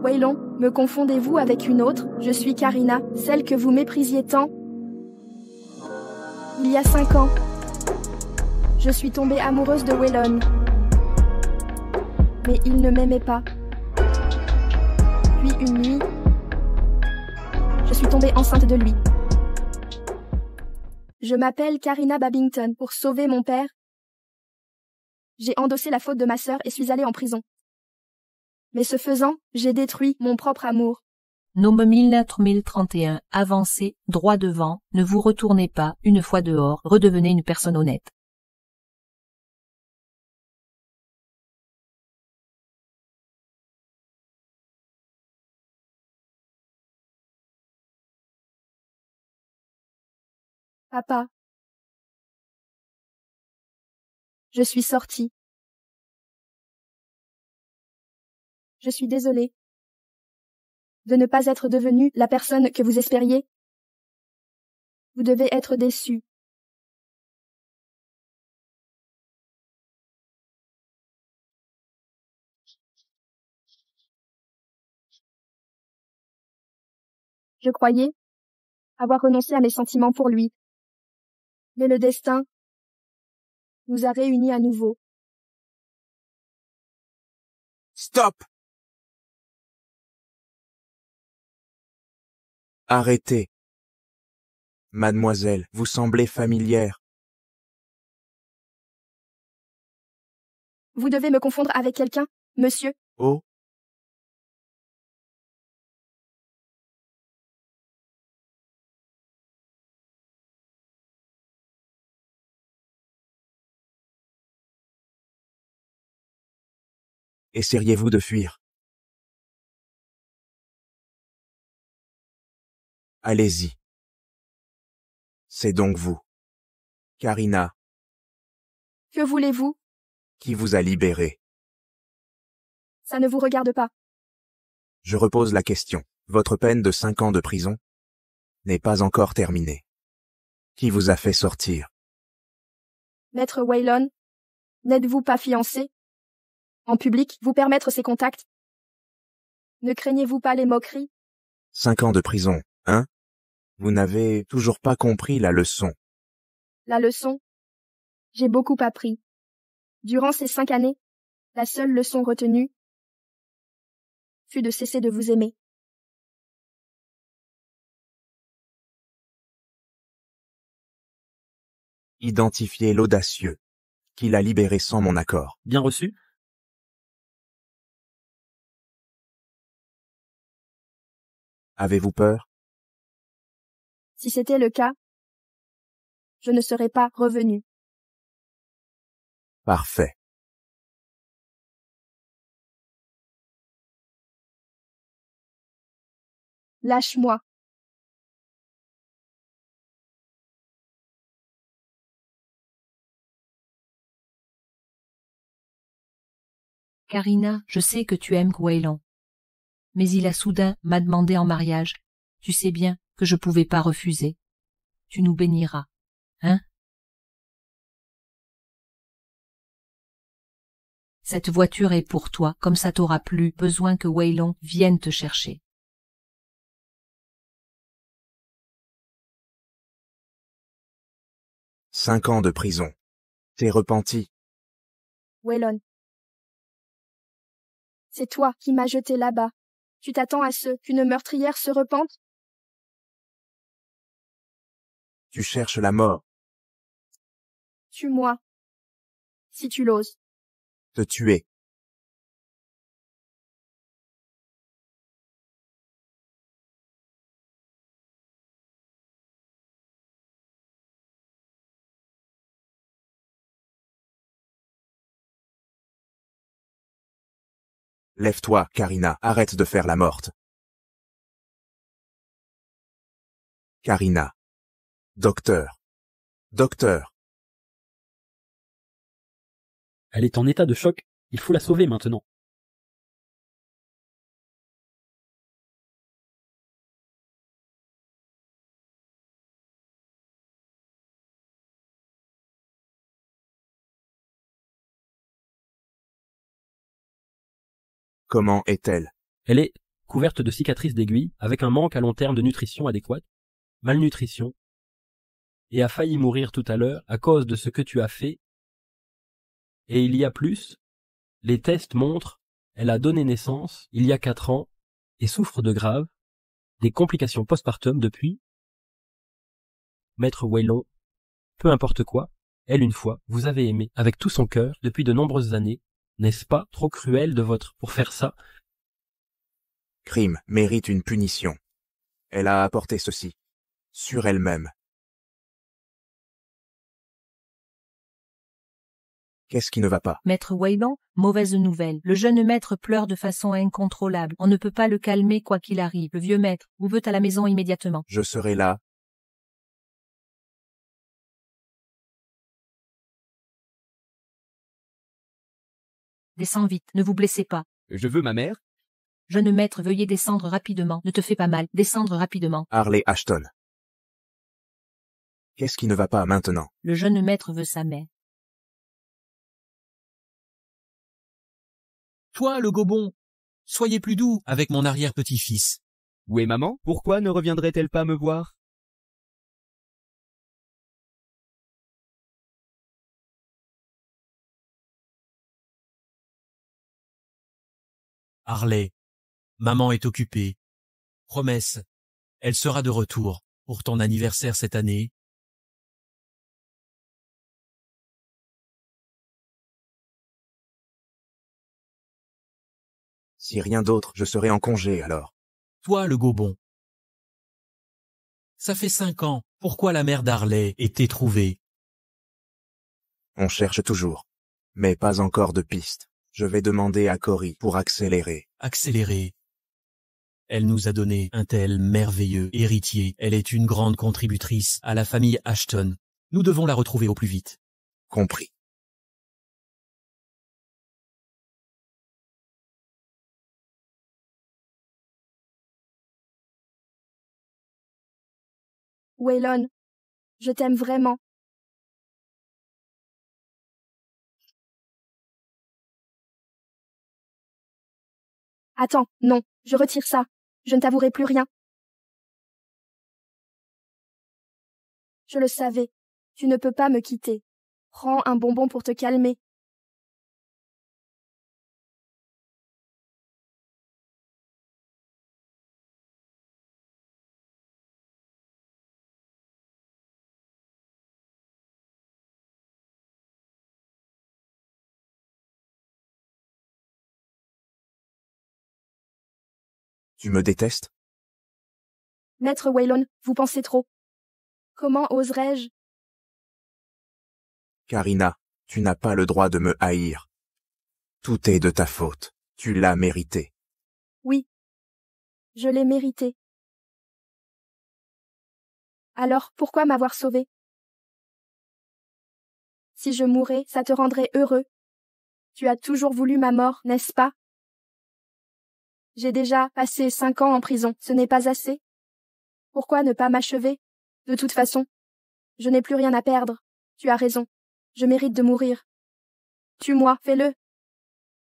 Waylon, me confondez-vous avec une autre? Je suis Karina, celle que vous méprisiez tant. Il y a 5 ans, je suis tombée amoureuse de Waylon. Mais il ne m'aimait pas. Puis une nuit, je suis tombée enceinte de lui. Je m'appelle Karina Babington. Pour sauver mon père, j'ai endossé la faute de ma sœur et suis allée en prison. Mais ce faisant, j'ai détruit mon propre amour. Nome 1031, avancez, droit devant, ne vous retournez pas, une fois dehors, redevenez une personne honnête. Papa. Je suis sortie. Je suis désolée de ne pas être devenue la personne que vous espériez. Vous devez être déçu. Je croyais avoir renoncé à mes sentiments pour lui. Mais le destin nous a réunis à nouveau. Stop! Arrêtez. Mademoiselle, vous semblez familière. Vous devez me confondre avec quelqu'un, monsieur. Oh? Essayeriez-vous de fuir? Allez-y. C'est donc vous, Karina, Que voulez-vous? qui vous a libéré. Ça ne vous regarde pas. Je repose la question. Votre peine de 5 ans de prison n'est pas encore terminée. Qui vous a fait sortir? Maître Waylon, n'êtes-vous pas fiancé? En public, vous permettre ces contacts? Ne craignez-vous pas les moqueries? 5 ans de prison, hein? Vous n'avez toujours pas compris la leçon. La leçon? J'ai beaucoup appris. Durant ces 5 années, la seule leçon retenue fut de cesser de vous aimer. Identifiez l'audacieux qui l'a libéré sans mon accord. Bien reçu? Avez-vous peur? Si c'était le cas, je ne serais pas revenu. Parfait. Lâche-moi. Karina, je sais que tu aimes Waylon. Mais il a soudain m'a demandé en mariage. Tu sais bien que je pouvais pas refuser. Tu nous béniras, hein? Cette voiture est pour toi, comme ça t'aura plus besoin que Waylon vienne te chercher. « 5 ans de prison. T'es repenti. Waylon. C'est toi qui m'as jeté là-bas. Tu t'attends à ce qu'une meurtrière se repente? Tu cherches la mort. Tue-moi. Si tu l'oses. Te tuer. Lève-toi, Karina, arrête de faire la morte. Karina. Docteur. Docteur. Elle est en état de choc. Il faut la sauver maintenant. Comment est-elle? Elle est couverte de cicatrices d'aiguilles, avec un manque à long terme de nutrition adéquate, malnutrition, et a failli mourir tout à l'heure à cause de ce que tu as fait. Et il y a plus, les tests montrent, elle a donné naissance il y a 4 ans et souffre de graves, des complications postpartum depuis. Maître Waylon, peu importe quoi, elle une fois, vous avez aimé avec tout son cœur depuis de nombreuses années, n'est-ce pas trop cruel de votre pour faire ça? Crime mérite une punition. Elle a apporté ceci. Sur elle-même. Qu'est-ce qui ne va pas? Maître Waylon, mauvaise nouvelle. Le jeune maître pleure de façon incontrôlable. On ne peut pas le calmer quoi qu'il arrive. Le vieux maître vous veut à la maison immédiatement. Je serai là. Descends vite, ne vous blessez pas. Je veux ma mère. Jeune maître, veuillez descendre rapidement. Ne te fais pas mal, descendre rapidement. Harley Ashton. Qu'est-ce qui ne va pas maintenant? Le jeune maître veut sa mère. Toi, le gobon, soyez plus doux avec mon arrière-petit-fils. Où est maman? Pourquoi ne reviendrait-elle pas me voir? Harley, maman est occupée. Promesse, elle sera de retour pour ton anniversaire cette année. Si rien d'autre, je serai en congé alors. Toi, le gobon. Ça fait 5 ans. Pourquoi la mère d'Harley était trouvée? On cherche toujours. Mais pas encore de piste. Je vais demander à Cory pour accélérer. Accélérée. Elle nous a donné un tel merveilleux héritier. Elle est une grande contributrice à la famille Ashton. Nous devons la retrouver au plus vite. Compris. Waylon, je t'aime vraiment. Attends, non, je retire ça. Je ne t'avouerai plus rien. Je le savais. Tu ne peux pas me quitter. Prends un bonbon pour te calmer. Tu me détestes? Maître Waylon, vous pensez trop. Comment oserais-je? Karina, tu n'as pas le droit de me haïr. Tout est de ta faute. Tu l'as mérité. Oui. Je l'ai mérité. Alors, pourquoi m'avoir sauvé? Si je mourais, ça te rendrait heureux. Tu as toujours voulu ma mort, n'est-ce pas? J'ai déjà passé 5 ans en prison, ce n'est pas assez? Pourquoi ne pas m'achever? De toute façon, je n'ai plus rien à perdre. Tu as raison. Je mérite de mourir. Tue-moi, fais-le.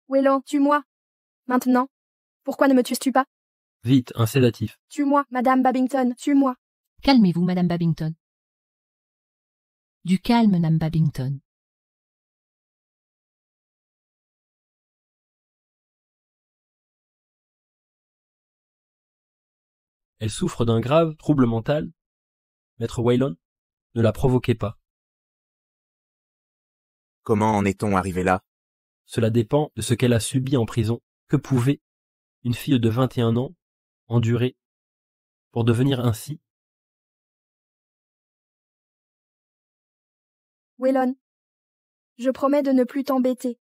Waylon, tue-moi. Maintenant. Pourquoi ne me tues-tu pas? Vite, un sédatif. Tue-moi, Madame Babington, tue-moi. Calmez-vous, Madame Babington. Du calme, Madame Babington. Elle souffre d'un grave trouble mental. Maître Waylon, ne la provoquez pas. Comment en est-on arrivé là? Cela dépend de ce qu'elle a subi en prison. Que pouvait une fille de 21 ans endurer pour devenir ainsi? Waylon, je promets de ne plus t'embêter.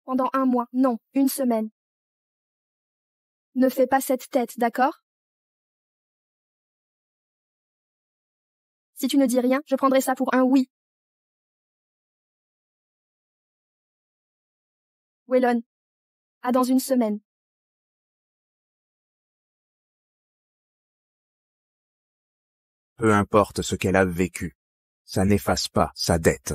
Pendant 1 mois, non, 1 semaine. Ne fais pas cette tête, d'accord? Si tu ne dis rien, je prendrai ça pour un oui. Waylon, à dans 1 semaine. Peu importe ce qu'elle a vécu. Ça n'efface pas sa dette.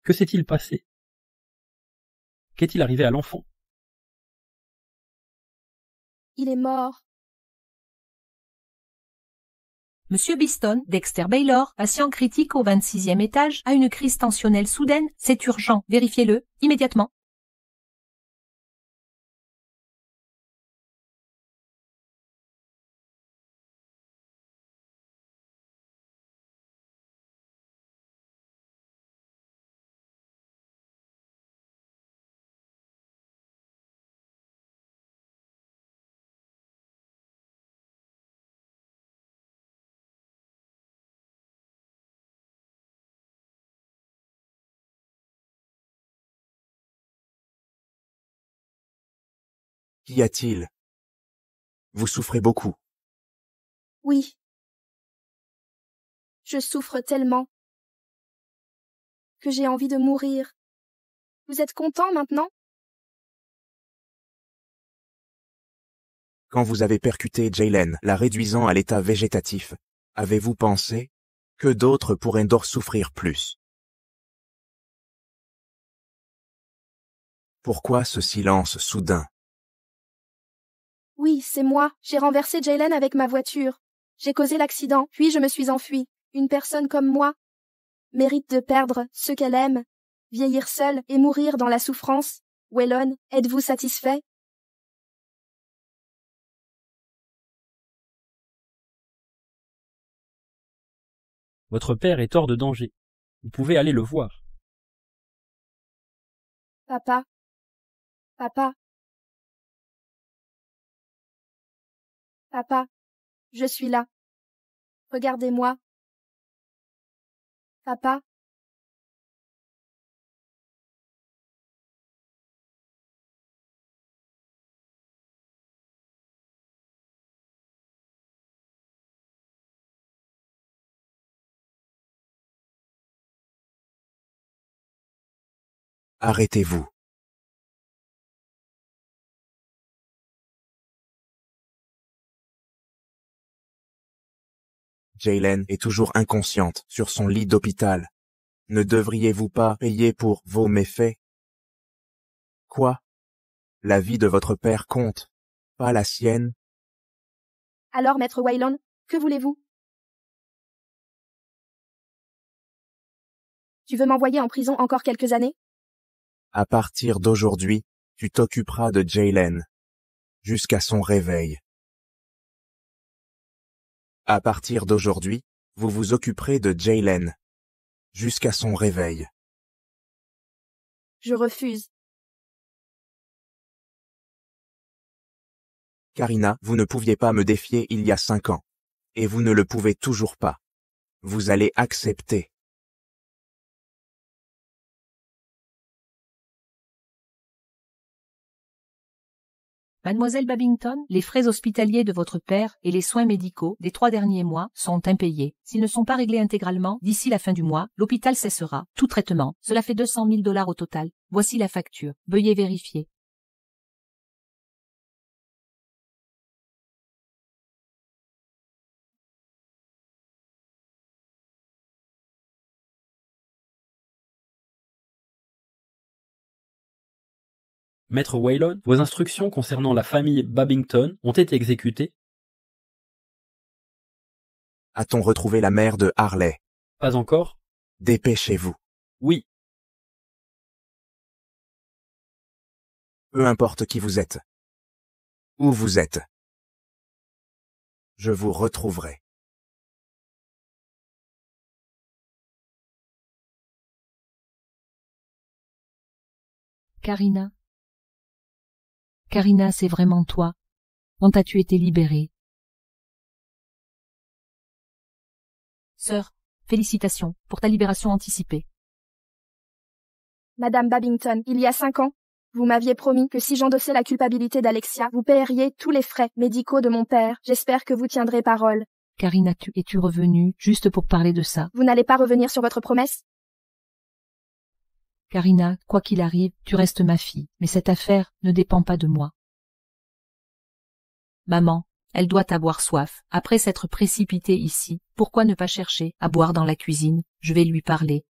Que s'est-il passé? Qu'est-il arrivé à l'enfant? Il est mort. Monsieur Biston, Dexter Baylor, patient critique au 26e étage, a une crise tensionnelle soudaine. C'est urgent. Vérifiez-le, immédiatement. Qu'y a-t-il? Vous souffrez beaucoup. Oui. Je souffre tellement que j'ai envie de mourir. Vous êtes content maintenant? Quand vous avez percuté Jaylen, la réduisant à l'état végétatif, avez-vous pensé que d'autres pourraient d'or souffrir plus? Pourquoi ce silence soudain? Oui, c'est moi. J'ai renversé Jaylen avec ma voiture. J'ai causé l'accident, puis je me suis enfuie. Une personne comme moi mérite de perdre ce qu'elle aime, vieillir seule et mourir dans la souffrance. Waylon, êtes-vous satisfait? Votre père est hors de danger. Vous pouvez aller le voir. Papa. Papa. Papa. Je suis là. Regardez-moi. Papa. Arrêtez-vous. Jaylen est toujours inconsciente sur son lit d'hôpital. Ne devriez-vous pas payer pour vos méfaits? Quoi? La vie de votre père compte, pas la sienne? Alors, maître Waylon, que voulez-vous? Tu veux m'envoyer en prison encore quelques années? À partir d'aujourd'hui, tu t'occuperas de Jaylen. Jusqu'à son réveil. À partir d'aujourd'hui, vous vous occuperez de Jaylen. Jusqu'à son réveil. Je refuse. Karina, vous ne pouviez pas me défier il y a 5 ans. Et vous ne le pouvez toujours pas. Vous allez accepter. Mademoiselle Babington, les frais hospitaliers de votre père et les soins médicaux des 3 derniers mois sont impayés. S'ils ne sont pas réglés intégralement, d'ici la fin du mois, l'hôpital cessera tout traitement. Cela fait 200 000 $ au total. Voici la facture. Veuillez vérifier. Maître Waylon, vos instructions concernant la famille Babington ont été exécutées? A-t-on retrouvé la mère de Harley? Pas encore? Dépêchez-vous. Oui. Peu importe qui vous êtes. Où vous êtes. Je vous retrouverai. Karina. Karina, c'est vraiment toi. Quand as-tu été libérée? Sœur, félicitations pour ta libération anticipée. Madame Babington, il y a 5 ans, vous m'aviez promis que si j'endossais la culpabilité d'Alexia, vous paieriez tous les frais médicaux de mon père. J'espère que vous tiendrez parole. Karina, es-tu revenue juste pour parler de ça? Vous n'allez pas revenir sur votre promesse? Karina, quoi qu'il arrive, tu restes ma fille, mais cette affaire ne dépend pas de moi. Maman, elle doit avoir soif. Après s'être précipitée ici, pourquoi ne pas chercher à boire dans la cuisine? Je vais lui parler.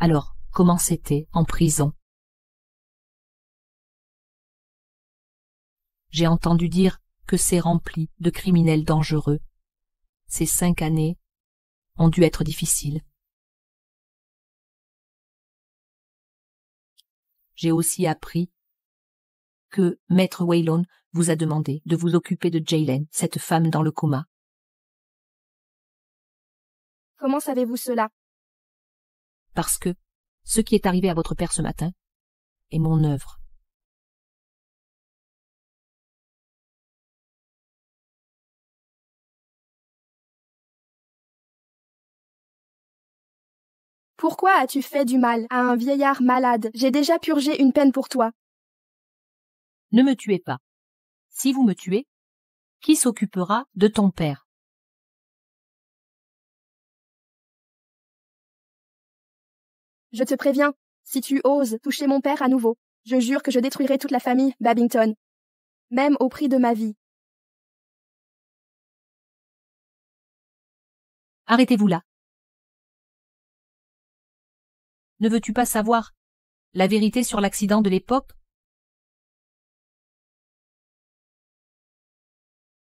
Alors, comment c'était en prison? J'ai entendu dire que c'est rempli de criminels dangereux. Ces 5 années ont dû être difficiles. J'ai aussi appris que Maître Waylon vous a demandé de vous occuper de Jaylen, cette femme dans le coma. Comment savez-vous cela? Parce que ce qui est arrivé à votre père ce matin est mon œuvre. Pourquoi as-tu fait du mal à un vieillard malade? J'ai déjà purgé une peine pour toi. Ne me tuez pas. Si vous me tuez, qui s'occupera de ton père? Je te préviens, si tu oses toucher mon père à nouveau, je jure que je détruirai toute la famille Babington. Même au prix de ma vie. Arrêtez-vous là. Ne veux-tu pas savoir la vérité sur l'accident de l'époque?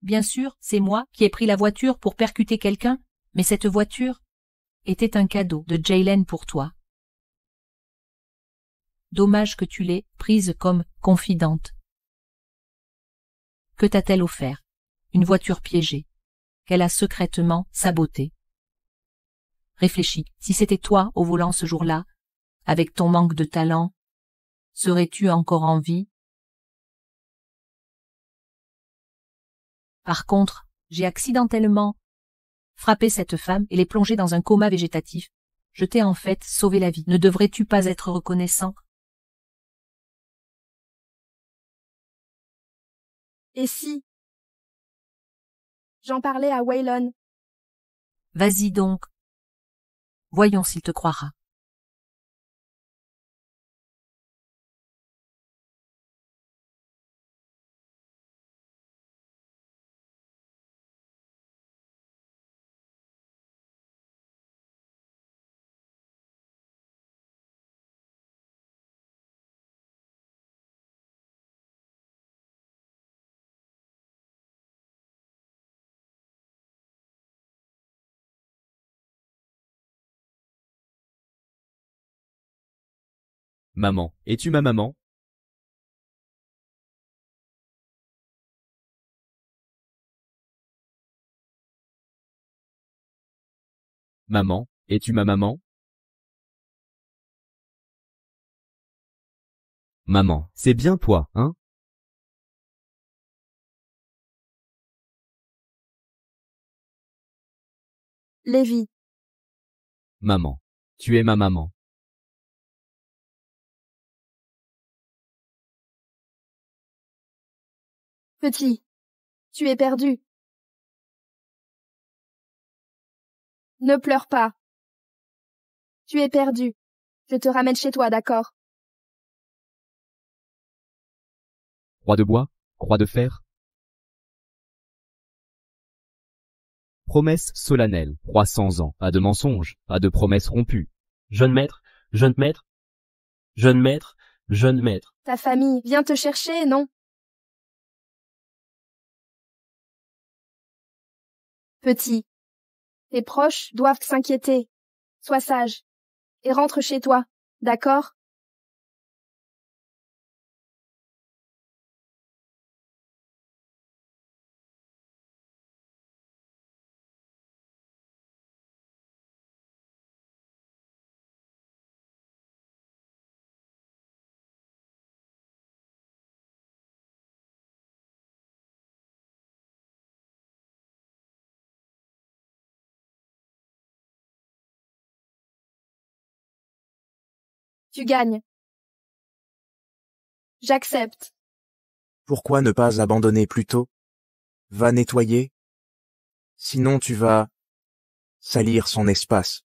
Bien sûr, c'est moi qui ai pris la voiture pour percuter quelqu'un, mais cette voiture était un cadeau de Jaylen pour toi. Dommage que tu l'aies prise comme confidente. Que t'a-t-elle offert? Une voiture piégée, qu'elle a secrètement sabotée. Réfléchis, si c'était toi au volant ce jour-là, avec ton manque de talent, serais-tu encore en vie? Par contre, j'ai accidentellement frappé cette femme et l'ai plongée dans un coma végétatif. Je t'ai en fait sauvé la vie. Ne devrais-tu pas être reconnaissant? Et si j'en parlais à Waylon? Vas-y donc. Voyons s'il te croira. Maman, es-tu ma maman? Maman, es-tu ma maman? Maman, c'est bien toi, hein? Lévi. Maman, tu es ma maman. Petit. Tu es perdu. Ne pleure pas. Tu es perdu. Je te ramène chez toi, d'accord? Croix de bois, croix de fer. Promesse solennelle, 300 ans, pas de mensonges, pas de promesses rompues. Jeune maître, jeune maître, jeune maître, jeune maître. Ta famille vient te chercher, non? Petit. Tes proches doivent s'inquiéter. Sois sage. Et rentre chez toi, d'accord? Tu gagnes. J'accepte. Pourquoi ne pas abandonner plus tôt? Va nettoyer. Sinon tu vas salir son espace.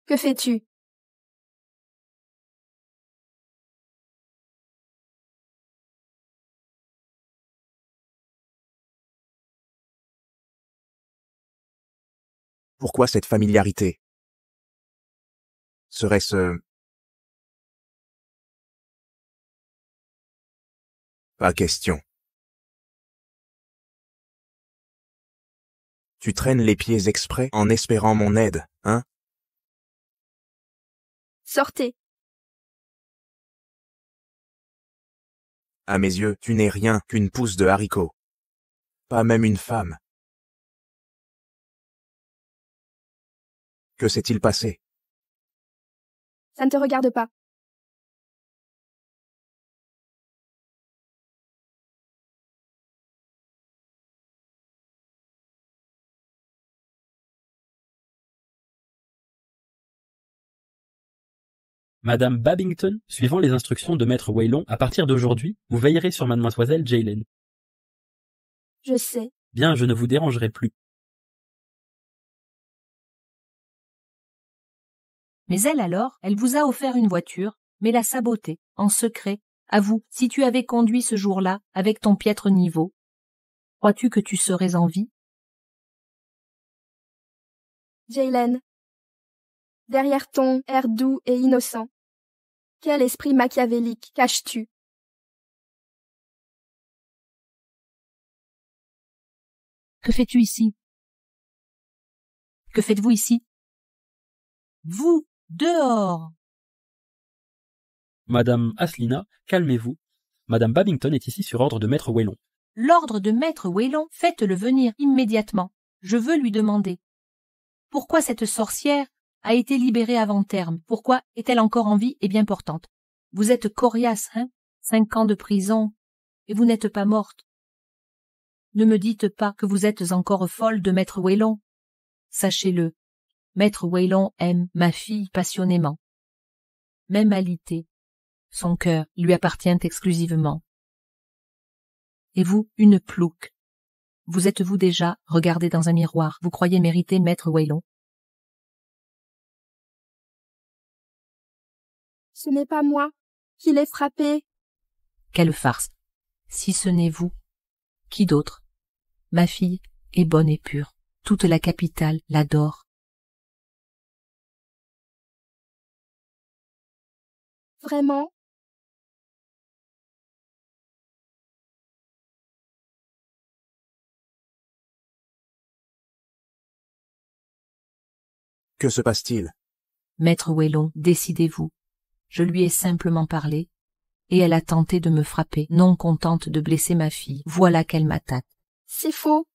Que fais-tu? Pourquoi cette familiarité? Serait-ce... Pas question. Tu traînes les pieds exprès en espérant mon aide, hein? Sortez. À mes yeux, tu n'es rien qu'une pousse de haricots. Pas même une femme. Que s'est-il passé? Ça ne te regarde pas. Madame Babington, suivant les instructions de Maître Waylon, à partir d'aujourd'hui, vous veillerez sur mademoiselle Jaylen. Je sais. Bien, je ne vous dérangerai plus. Mais elle alors, elle vous a offert une voiture, mais l'a sabotée, en secret. Avoue, si tu avais conduit ce jour-là, avec ton piètre niveau, crois-tu que tu serais en vie? Jaylen. Derrière ton air doux et innocent, quel esprit machiavélique caches-tu? Que fais-tu ici? Que faites-vous ici? Vous, dehors! Madame Aslina, calmez-vous. Madame Babington est ici sur ordre de Maître Waylon. L'ordre de Maître Waylon, faites-le venir immédiatement. Je veux lui demander. Pourquoi cette sorcière a été libérée avant terme? Pourquoi est-elle encore en vie et bien portante? Vous êtes coriace, hein? 5 ans de prison, et vous n'êtes pas morte. Ne me dites pas que vous êtes encore folle de Maître Waylon. Sachez-le, Maître Waylon aime ma fille passionnément. Même alité, son cœur lui appartient exclusivement. Et vous, une plouque. Vous êtes-vous déjà regardé dans un miroir? Vous croyez mériter Maître Waylon? Ce n'est pas moi qui l'ai frappé. Quelle farce! Si ce n'est vous, qui d'autre? Ma fille est bonne et pure. Toute la capitale l'adore. Vraiment? Que se passe-t-il? Maître Waylon, décidez-vous. Je lui ai simplement parlé, et elle a tenté de me frapper, non contente de blesser ma fille. Voilà qu'elle m'attaque. C'est faux.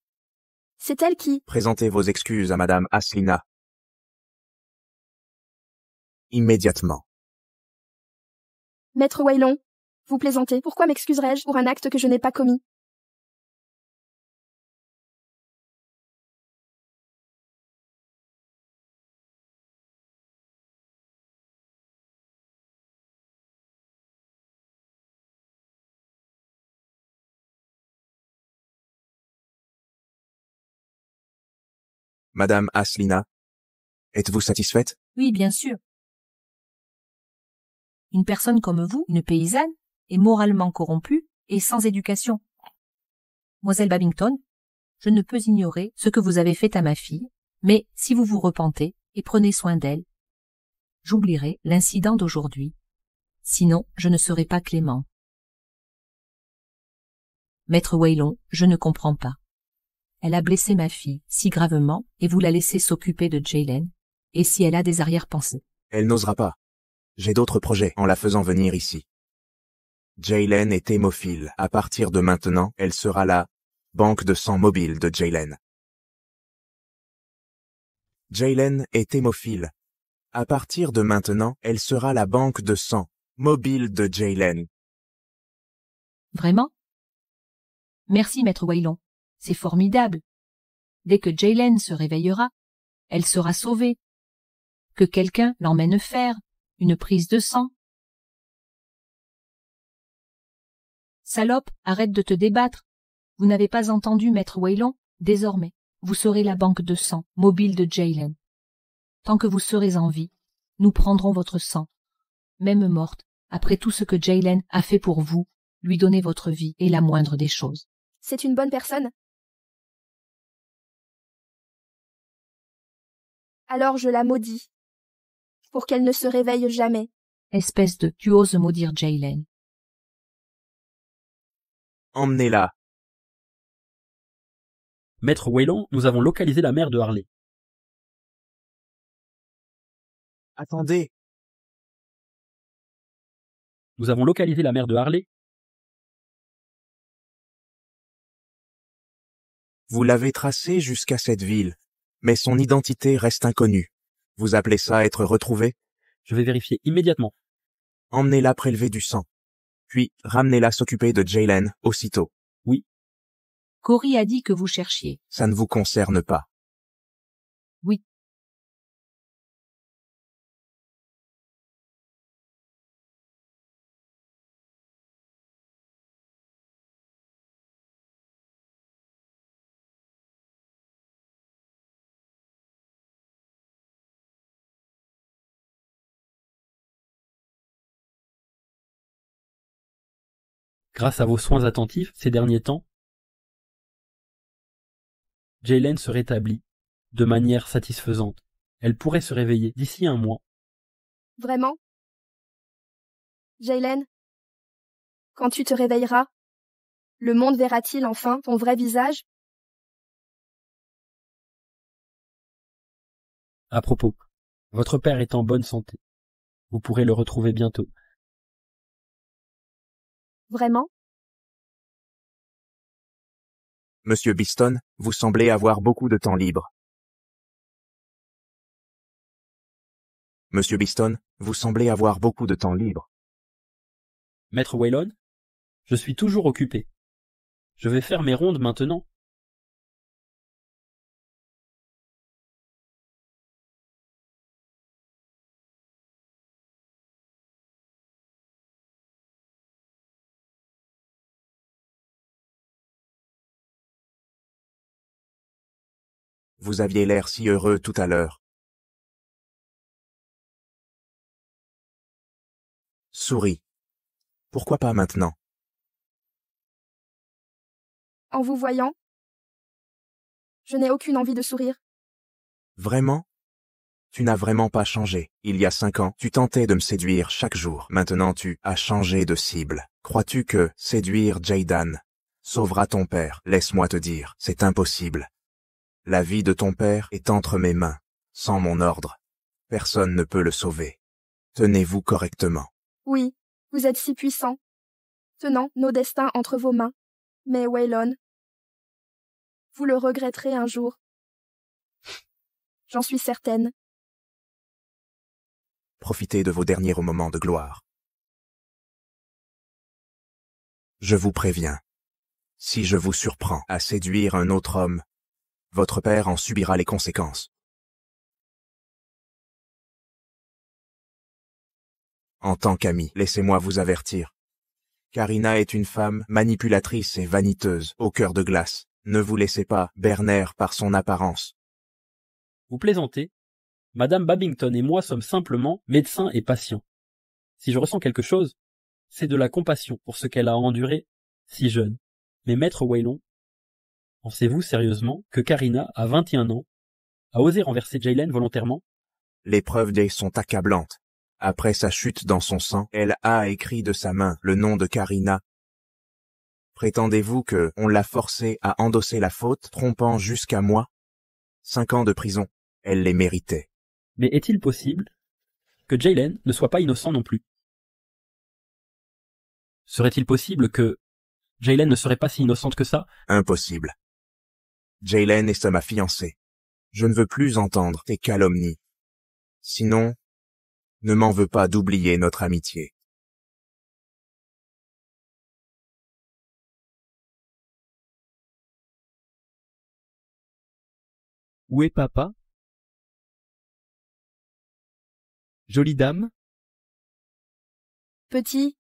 C'est elle qui... Présentez vos excuses à Madame Aslina. Immédiatement. Maître Waylon, vous plaisantez. Pourquoi m'excuserais-je pour un acte que je n'ai pas commis? Madame Aslina, êtes-vous satisfaite? Oui, bien sûr. Une personne comme vous, une paysanne, est moralement corrompue et sans éducation. Mademoiselle Babington, je ne peux ignorer ce que vous avez fait à ma fille, mais si vous vous repentez et prenez soin d'elle, j'oublierai l'incident d'aujourd'hui. Sinon, je ne serai pas clément. Maître Waylon, je ne comprends pas. Elle a blessé ma fille si gravement et vous la laissez s'occuper de Jaylen. Et si elle a des arrière-pensées? Elle n'osera pas. J'ai d'autres projets en la faisant venir ici. Jaylen est hémophile. À partir de maintenant, elle sera la banque de sang mobile de Jaylen. Jaylen est hémophile. À partir de maintenant, elle sera la banque de sang mobile de Jaylen. Vraiment? Merci, Maître Waylon. C'est formidable. Dès que Jaylen se réveillera, elle sera sauvée. Que quelqu'un l'emmène faire une prise de sang. Salope, arrête de te débattre. Vous n'avez pas entendu, Maître Waylon? Désormais, vous serez la banque de sang mobile de Jaylen. Tant que vous serez en vie, Nous prendrons votre sang. Même morte, après tout ce que Jaylen a fait pour vous, lui donner votre vie est la moindre des choses. C'est une bonne personne. Alors je la maudis. Pour qu'elle ne se réveille jamais. Espèce de, tu oses maudire Jaylen. Emmenez-la. Maître Wayland, nous avons localisé la mère de Harley. Attendez. Nous avons localisé la mère de Harley. Vous l'avez tracée jusqu'à cette ville, mais son identité reste inconnue. Vous appelez ça être retrouvé? Je vais vérifier immédiatement. Emmenez-la prélever du sang. Puis, ramenez-la s'occuper de Jaylen, aussitôt. Cory a dit que vous cherchiez. Ça ne vous concerne pas. Oui. Grâce à vos soins attentifs ces derniers temps, Jaylen se rétablit de manière satisfaisante. Elle pourrait se réveiller d'ici un mois. Vraiment? Jaylen? Quand tu te réveilleras, le monde verra-t-il enfin ton vrai visage? À propos, votre père est en bonne santé. Vous pourrez le retrouver bientôt. Vraiment? Monsieur Biston, vous semblez avoir beaucoup de temps libre. Monsieur Biston, vous semblez avoir beaucoup de temps libre. Maître Wayland, je suis toujours occupé. Je vais faire mes rondes maintenant. Vous aviez l'air si heureux tout à l'heure. Souris. Pourquoi pas maintenant? En vous voyant? Je n'ai aucune envie de sourire. Vraiment? Tu n'as vraiment pas changé. Il y a 5 ans, tu tentais de me séduire chaque jour. Maintenant tu as changé de cible. Crois-tu que séduire Jaydan sauvera ton père? Laisse-moi te dire, c'est impossible. La vie de ton père est entre mes mains. Sans mon ordre, personne ne peut le sauver. Tenez-vous correctement. Oui, vous êtes si puissant, tenant nos destins entre vos mains. Mais Waylon, vous le regretterez un jour. J'en suis certaine. Profitez de vos derniers moments de gloire. Je vous préviens. Si je vous surprends à séduire un autre homme, votre père en subira les conséquences. En tant qu'ami, laissez-moi vous avertir. Karina est une femme manipulatrice et vaniteuse, au cœur de glace. Ne vous laissez pas berner par son apparence. Vous plaisantez? Madame Babington et moi sommes simplement médecins et patients. Si je ressens quelque chose, c'est de la compassion pour ce qu'elle a enduré si jeune. Mais Maître Wayland, pensez-vous sérieusement que Karina, à 21 ans, a osé renverser Jaylen volontairement? Les preuves des sont accablantes. Après sa chute dans son sang, elle a écrit de sa main le nom de Karina. Prétendez-vous que on l'a forcée à endosser la faute, trompant jusqu'à moi? 5 ans de prison, elle les méritait. Mais est-il possible que Jaylen ne soit pas innocent non plus? Serait-il possible que Jaylen ne serait pas si innocente que ça? Impossible. Jaylen est ma fiancée. Je ne veux plus entendre tes calomnies. Sinon, ne m'en veux pas d'oublier notre amitié. Où est papa? Jolie dame? Petit,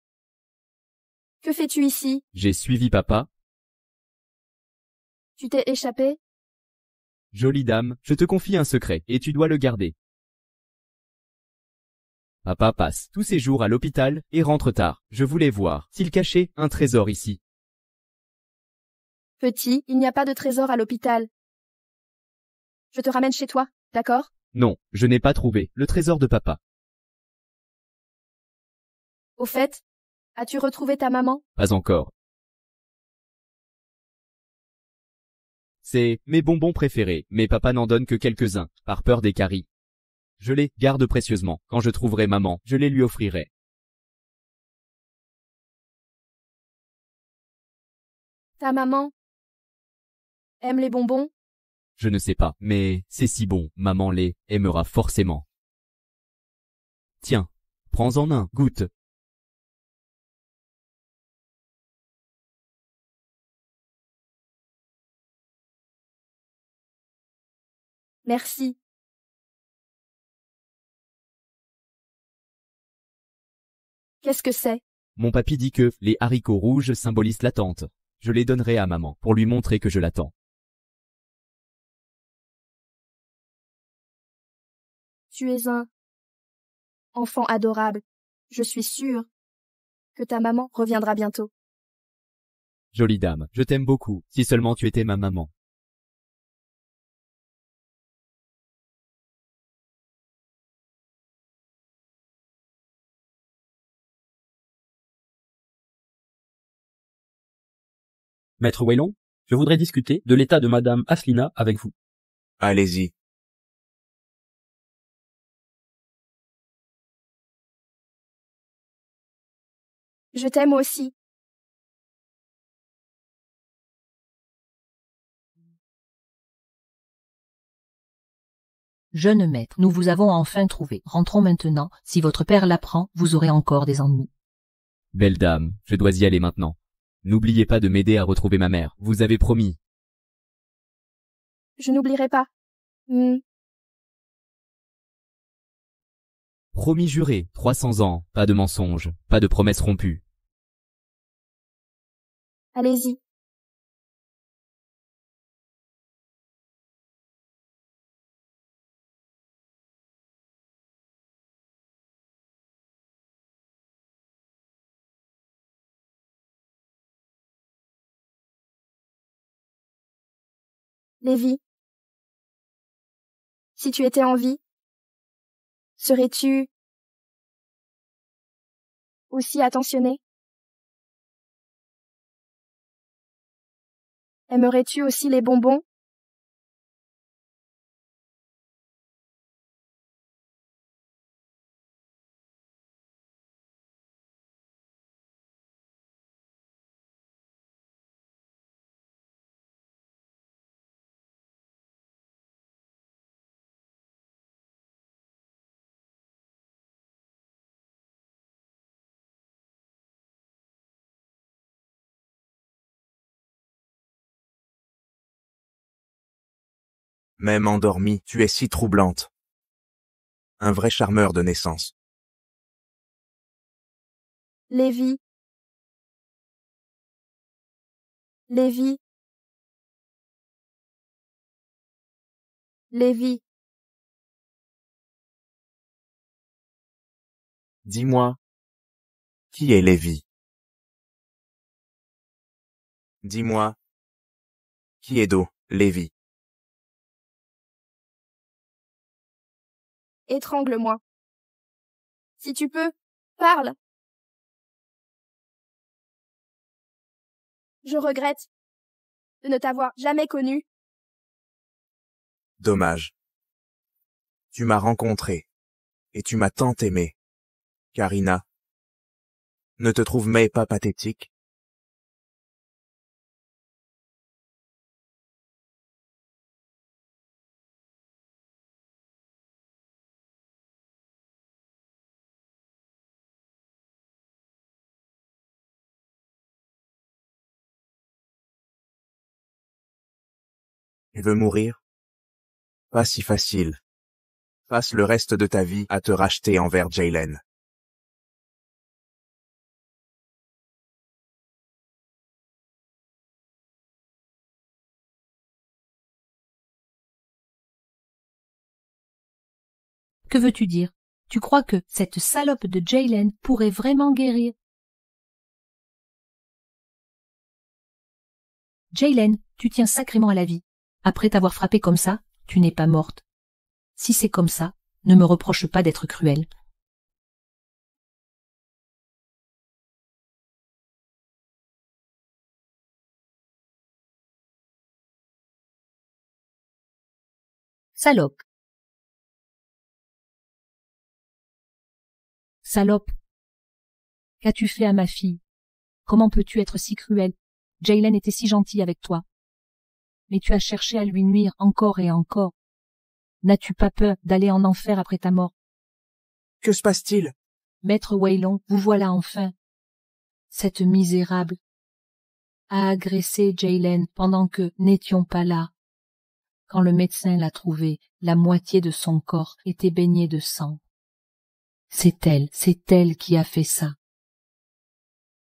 que fais-tu ici? J'ai suivi papa. Tu t'es échappé? Jolie dame, je te confie un secret, et tu dois le garder. Papa passe tous ses jours à l'hôpital et rentre tard. Je voulais voir s'il cachait un trésor ici. Petit, il n'y a pas de trésor à l'hôpital. Je te ramène chez toi, d'accord? Non, je n'ai pas trouvé le trésor de papa. Au fait, as-tu retrouvé ta maman? Pas encore. C'est mes bonbons préférés, mais papa n'en donne que quelques-uns, par peur des caries. Je les garde précieusement. Quand je trouverai maman, je les lui offrirai. Ta maman aime les bonbons? Je ne sais pas, mais c'est si bon, maman les aimera forcément. Tiens, prends-en un, goûte. Merci. Qu'est-ce que c'est? Mon papy dit que les haricots rouges symbolisent l'attente. Je les donnerai à maman pour lui montrer que je l'attends. Tu es un enfant adorable. Je suis sûre que ta maman reviendra bientôt. Jolie dame, je t'aime beaucoup, si seulement tu étais ma maman. Maître Waylon, je voudrais discuter de l'état de Madame Aslina avec vous. Allez-y. Je t'aime aussi. Jeune maître, nous vous avons enfin trouvé. Rentrons maintenant. Si votre père l'apprend, vous aurez encore des ennuis. Belle dame, je dois y aller maintenant. N'oubliez pas de m'aider à retrouver ma mère, vous avez promis. Je n'oublierai pas. Promis juré, 300 ans, pas de mensonges, pas de promesses rompues. Allez-y. Lévi, si tu étais en vie, serais-tu aussi attentionné? Aimerais-tu aussi les bonbons? Même endormie, tu es si troublante. Un vrai charmeur de naissance. Lévi. Lévi. Lévi. Dis-moi, qui est Lévi? Dis-moi, qui est Do, Lévi? Étrangle-moi. Si tu peux, parle. Je regrette de ne t'avoir jamais connu. Dommage. Tu m'as rencontré, et tu m'as tant aimé. Karina. Ne te trouves-mais pas pathétique? Tu veux mourir? Pas si facile. Passe le reste de ta vie à te racheter envers Jaylen. Que veux-tu dire? Tu crois que cette salope de Jaylen pourrait vraiment guérir? Jaylen, tu tiens sacrément à la vie. Après t'avoir frappé comme ça, tu n'es pas morte. Si c'est comme ça, ne me reproche pas d'être cruel. Salope. Salope. Qu'as-tu fait à ma fille? Comment peux-tu être si cruel? Jaylen était si gentil avec toi. Mais tu as cherché à lui nuire encore et encore. N'as-tu pas peur d'aller en enfer après ta mort? Que se passe-t-il? Maître Waylon, vous voilà enfin. Cette misérable a agressé Jaylen pendant que n'étions pas là. Quand le médecin l'a trouvée, la moitié de son corps était baignée de sang. C'est elle qui a fait ça.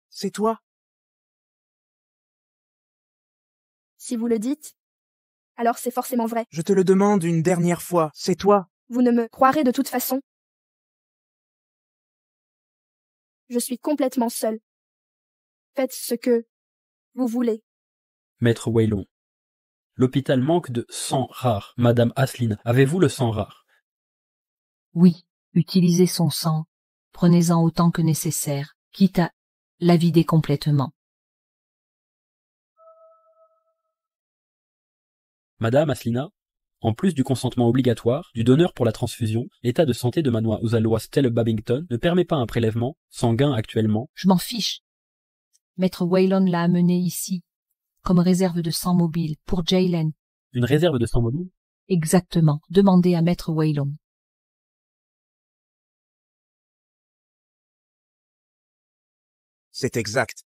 C'est toi? Si vous le dites, alors c'est forcément vrai. Je te le demande une dernière fois, c'est toi? Vous ne me croirez de toute façon. Je suis complètement seule. Faites ce que vous voulez. Maître Waylon. L'hôpital manque de sang rare. Madame Asseline, avez-vous le sang rare? Oui, utilisez son sang. Prenez-en autant que nécessaire, quitte à la vider complètement. Madame Asselina, en plus du consentement obligatoire du donneur pour la transfusion, l'état de santé de mademoiselle Stella Babington ne permet pas un prélèvement sanguin actuellement. Je m'en fiche. Maître Waylon l'a amené ici, comme réserve de sang mobile, pour Jaylen. Une réserve de sang mobile? Exactement. Demandez à Maître Waylon. C'est exact.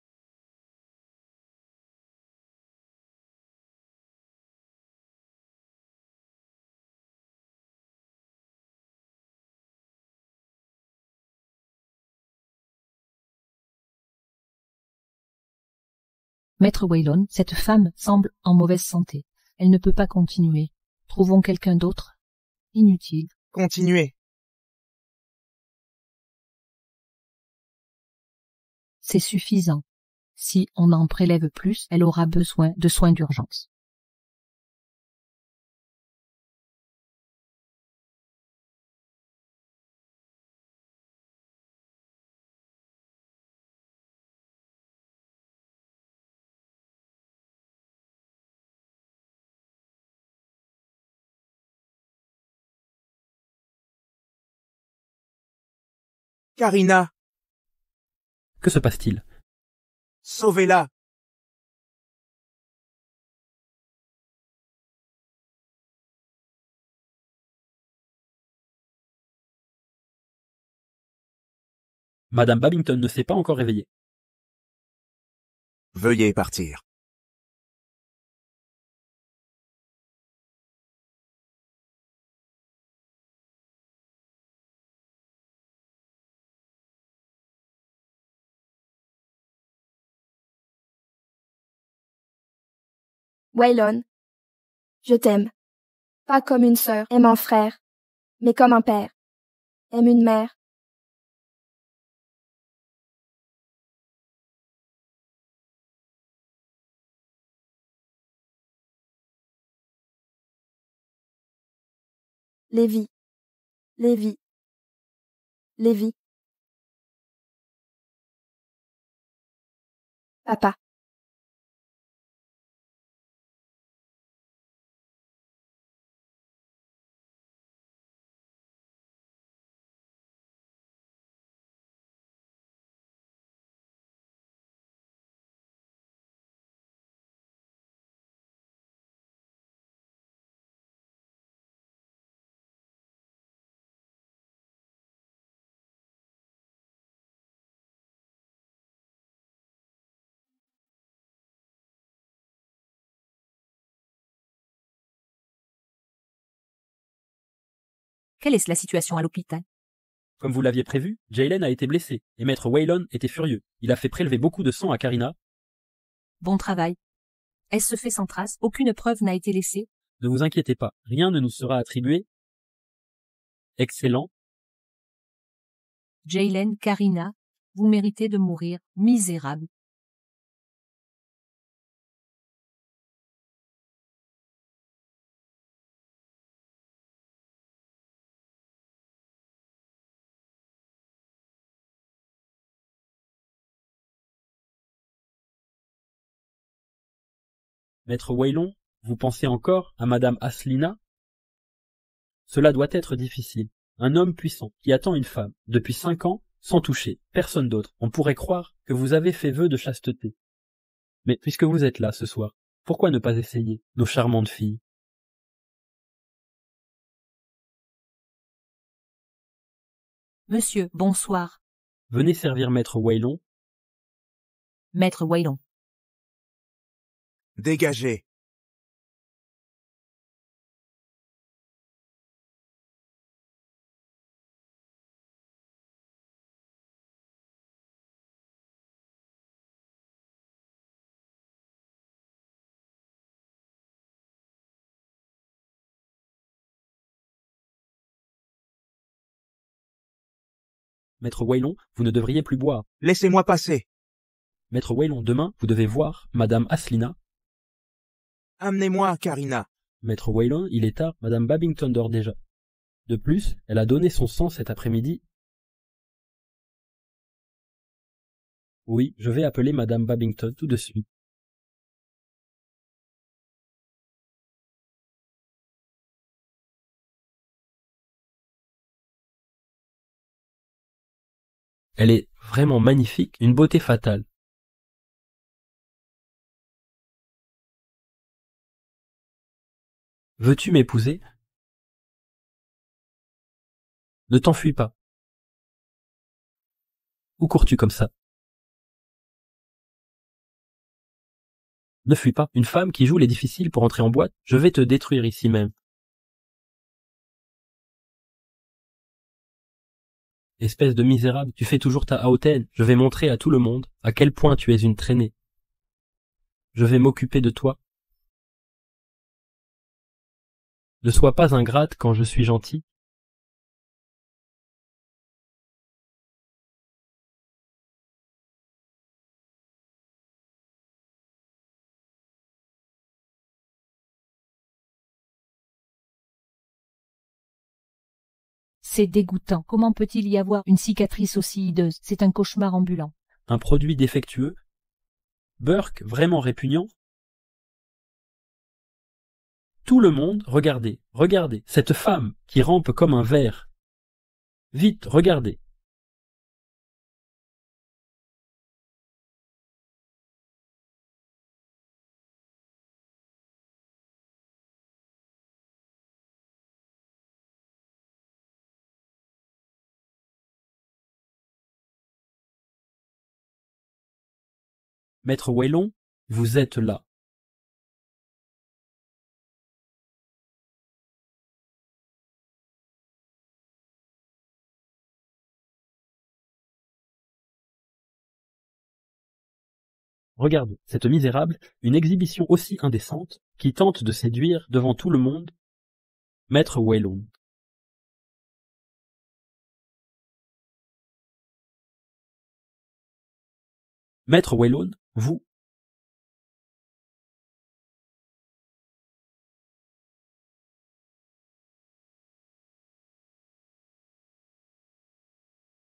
Maître Waylon, cette femme semble en mauvaise santé. Elle ne peut pas continuer. Trouvons quelqu'un d'autre. Inutile. Continuez. C'est suffisant. Si on en prélève plus, elle aura besoin de soins d'urgence. Karina, Que se passe-t-il? sauvez-la. Madame Babington ne s'est pas encore réveillée. Veuillez partir. Waylon, je t'aime. Pas comme une sœur aime un frère, mais comme un père aime une mère. Lévi, Lévi, Lévi. Papa. Quelle est la situation à l'hôpital? Comme vous l'aviez prévu, Jaylen a été blessé, et Maître Waylon était furieux. Il a fait prélever beaucoup de sang à Karina. Bon travail. Elle se fait sans trace, aucune preuve n'a été laissée. Ne vous inquiétez pas, rien ne nous sera attribué. Excellent. Jaylen, Karina, vous méritez de mourir, misérable. Maître Waylon, vous pensez encore à Madame Aslina? Cela doit être difficile. Un homme puissant qui attend une femme depuis 5 ans sans toucher personne d'autre. On pourrait croire que vous avez fait vœu de chasteté. Mais puisque vous êtes là ce soir, pourquoi ne pas essayer, nos charmantes filles? Monsieur, bonsoir. Venez servir Maître Waylon. Maître Waylon. Dégagez. Maître Waylon, vous ne devriez plus boire. Laissez-moi passer. Maître Waylon, demain, vous devez voir Madame Aslina. Amenez-moi, Karina. Maître Waylon, il est tard, Madame Babington dort déjà. De plus, elle a donné son sang cet après-midi. Oui, je vais appeler Madame Babington tout de suite. Elle est vraiment magnifique, une beauté fatale. Veux-tu m'épouser? Ne t'enfuis pas. Où cours-tu comme ça? Ne fuis pas. Une femme qui joue les difficiles pour entrer en boîte, je vais te détruire ici même. Espèce de misérable, tu fais toujours ta hautaine. Je vais montrer à tout le monde à quel point tu es une traînée. Je vais m'occuper de toi. Ne sois pas ingrate quand je suis gentil. C'est dégoûtant. Comment peut-il y avoir une cicatrice aussi hideuse? C'est un cauchemar ambulant. Un produit défectueux. Burke, vraiment répugnant. Tout le monde, regardez, regardez, cette femme qui rampe comme un ver. Vite, regardez. Maître Waylon, vous êtes là. Regarde, cette misérable, une exhibition aussi indécente, qui tente de séduire devant tout le monde, Maître Waylon. Maître Waylon, vous.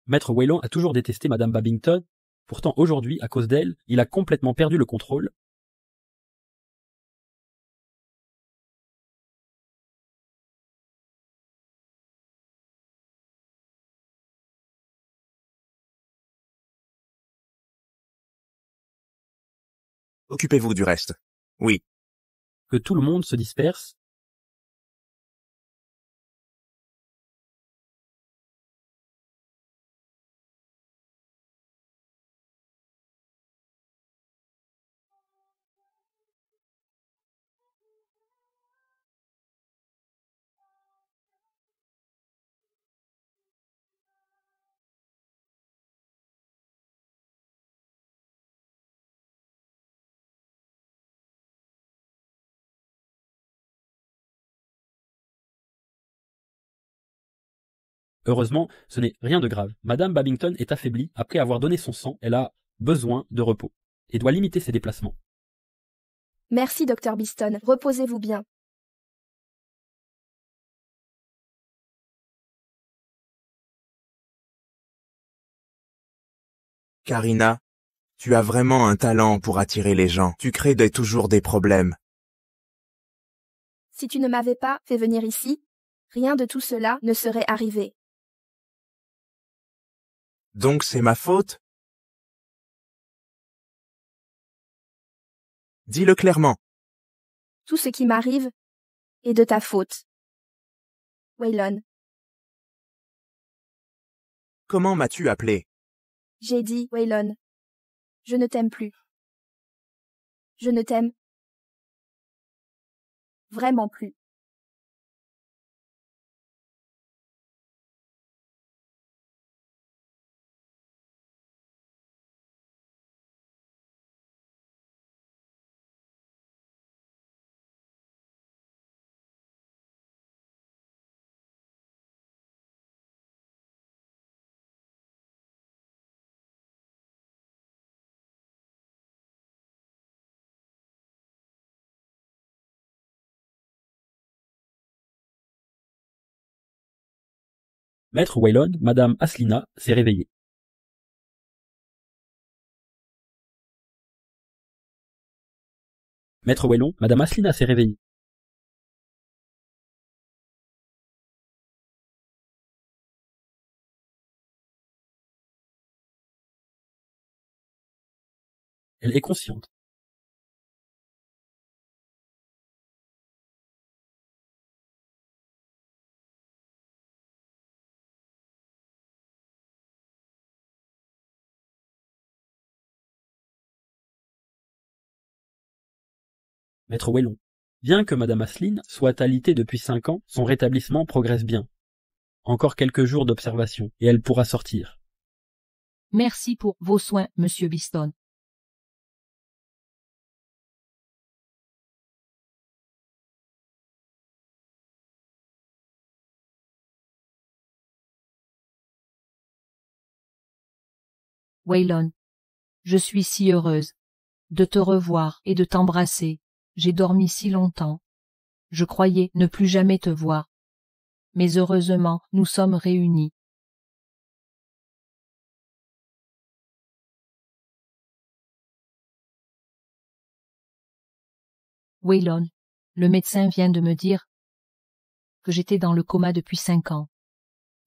Maître Waylon a toujours détesté Madame Babington, pourtant aujourd'hui, à cause d'elle, il a complètement perdu le contrôle. Occupez-vous du reste. Oui. Que tout le monde se disperse. Heureusement, ce n'est rien de grave. Madame Babington est affaiblie. Après avoir donné son sang, elle a besoin de repos et doit limiter ses déplacements. Merci, docteur Biston. Reposez-vous bien. Karina, tu as vraiment un talent pour attirer les gens. Tu crées toujours des problèmes. Si tu ne m'avais pas fait venir ici, rien de tout cela ne serait arrivé. Donc c'est ma faute? Dis-le clairement. Tout ce qui m'arrive est de ta faute. Waylon, Comment m'as-tu appelé? j'ai dit, Waylon. Je ne t'aime plus. Je ne t'aime vraiment plus. Maître Waylon, Madame Aslina s'est réveillée. Maître Waylon, Madame Aslina s'est réveillée. Elle est consciente. Maître Waylon. Bien que Madame Asseline soit alitée depuis 5 ans, son rétablissement progresse bien. Encore quelques jours d'observation, et elle pourra sortir. Merci pour vos soins, monsieur Biston. Waylon, je suis si heureuse de te revoir et de t'embrasser. J'ai dormi si longtemps. Je croyais ne plus jamais te voir. Mais heureusement, nous sommes réunis. Waylon, le médecin vient de me dire que j'étais dans le coma depuis 5 ans.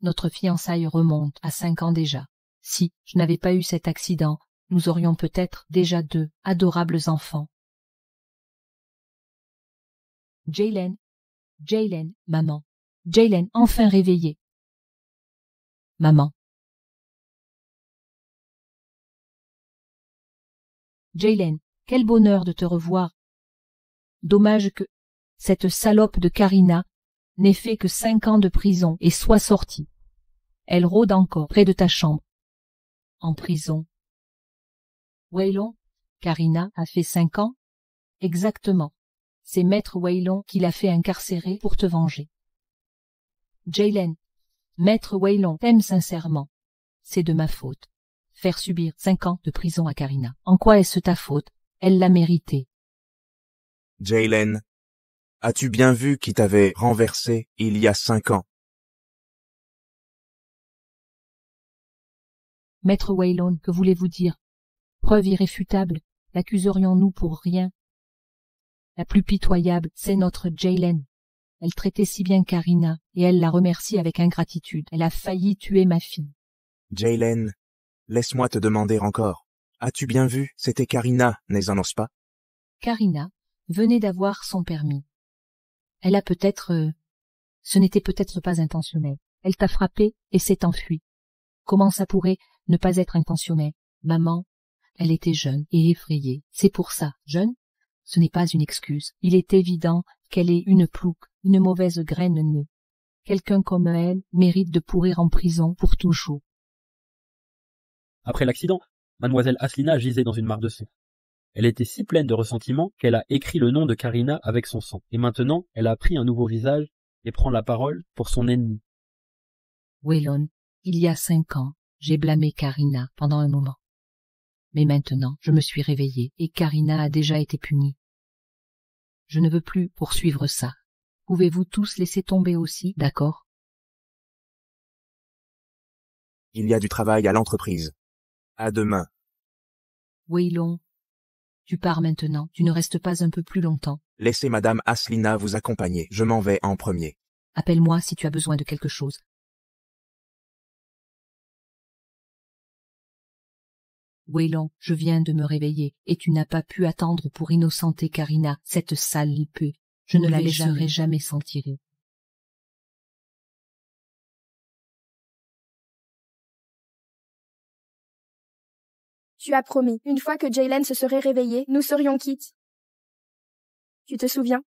Notre fiançailles remonte à 5 ans déjà. Si je n'avais pas eu cet accident, nous aurions peut-être déjà 2 adorables enfants. Jaylen, maman. Jaylen, enfin réveillée. Maman. Jaylen, quel bonheur de te revoir. Dommage que cette salope de Karina n'ait fait que 5 ans de prison et soit sortie. Elle rôde encore près de ta chambre. En prison. Waylon, Karina a fait 5 ans? Exactement. C'est Maître Waylon qui l'a fait incarcérer pour te venger. Jaylen, Maître Waylon t'aime sincèrement. C'est de ma faute. Faire subir 5 ans de prison à Karina. En quoi est-ce ta faute? Elle l'a mérité. Jaylen, as-tu bien vu qui t'avait renversé il y a 5 ans? Maître Waylon, que voulez-vous dire? Preuve irréfutable, l'accuserions-nous pour rien? La plus pitoyable, c'est notre Jaylen. Elle traitait si bien Karina, et elle la remercie avec ingratitude. Elle a failli tuer ma fille. Jaylen, laisse-moi te demander encore. As-tu bien vu, c'était Karina, n'est-ce pas? Karina venait d'avoir son permis. Elle a peut-être... ce n'était peut-être pas intentionnel. Elle t'a frappé et s'est enfuie. Comment ça pourrait ne pas être intentionnel? Maman, elle était jeune et effrayée. C'est pour ça, jeune? Ce n'est pas une excuse. Il est évident qu'elle est une plouque, une mauvaise graine née. Quelqu'un comme elle mérite de pourrir en prison pour toujours. Après l'accident, Mademoiselle Aslina gisait dans une mare de sang. Elle était si pleine de ressentiment qu'elle a écrit le nom de Karina avec son sang. Et maintenant, elle a pris un nouveau visage et prend la parole pour son ennemi. Waylon, il y a 5 ans, j'ai blâmé Karina pendant un moment. Mais maintenant, je me suis réveillée et Karina a déjà été punie. Je ne veux plus poursuivre ça. Pouvez-vous tous laisser tomber aussi, d'accord? Il y a du travail à l'entreprise. À demain. Waylon, tu pars maintenant, tu ne restes pas un peu plus longtemps. Laissez Madame Aslina vous accompagner. Je m'en vais en premier. Appelle-moi si tu as besoin de quelque chose. Waylon, je viens de me réveiller, et tu n'as pas pu attendre pour innocenter Karina, cette sale peu. Je ne la laisserai jamais s'en tirer. Tu as promis, une fois que Jaylen se serait réveillé, nous serions quittes. Tu te souviens?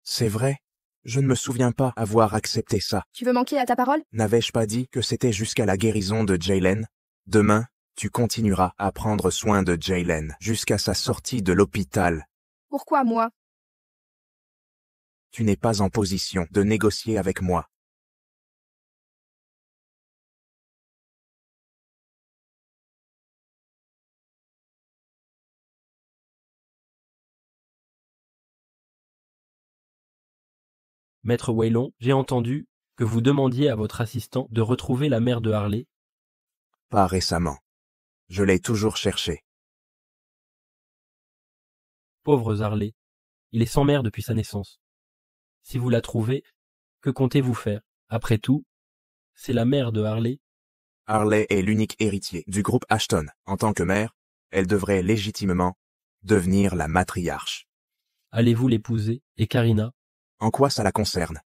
C'est vrai. Je ne me souviens pas avoir accepté ça. Tu veux manquer à ta parole? N'avais-je pas dit que c'était jusqu'à la guérison de Jaylen? Demain, tu continueras à prendre soin de Jaylen jusqu'à sa sortie de l'hôpital. Pourquoi moi? Tu n'es pas en position de négocier avec moi. Maître Waylon, j'ai entendu que vous demandiez à votre assistant de retrouver la mère de Harley. Pas récemment. Je l'ai toujours cherché. Pauvre Harley, il est sans mère depuis sa naissance. Si vous la trouvez, que comptez-vous faire? Après tout, c'est la mère de Harley. Harley est l'unique héritier du groupe Ashton. En tant que mère, elle devrait légitimement devenir la matriarche. Allez-vous l'épouser? Et Karina? En quoi ça la concerne?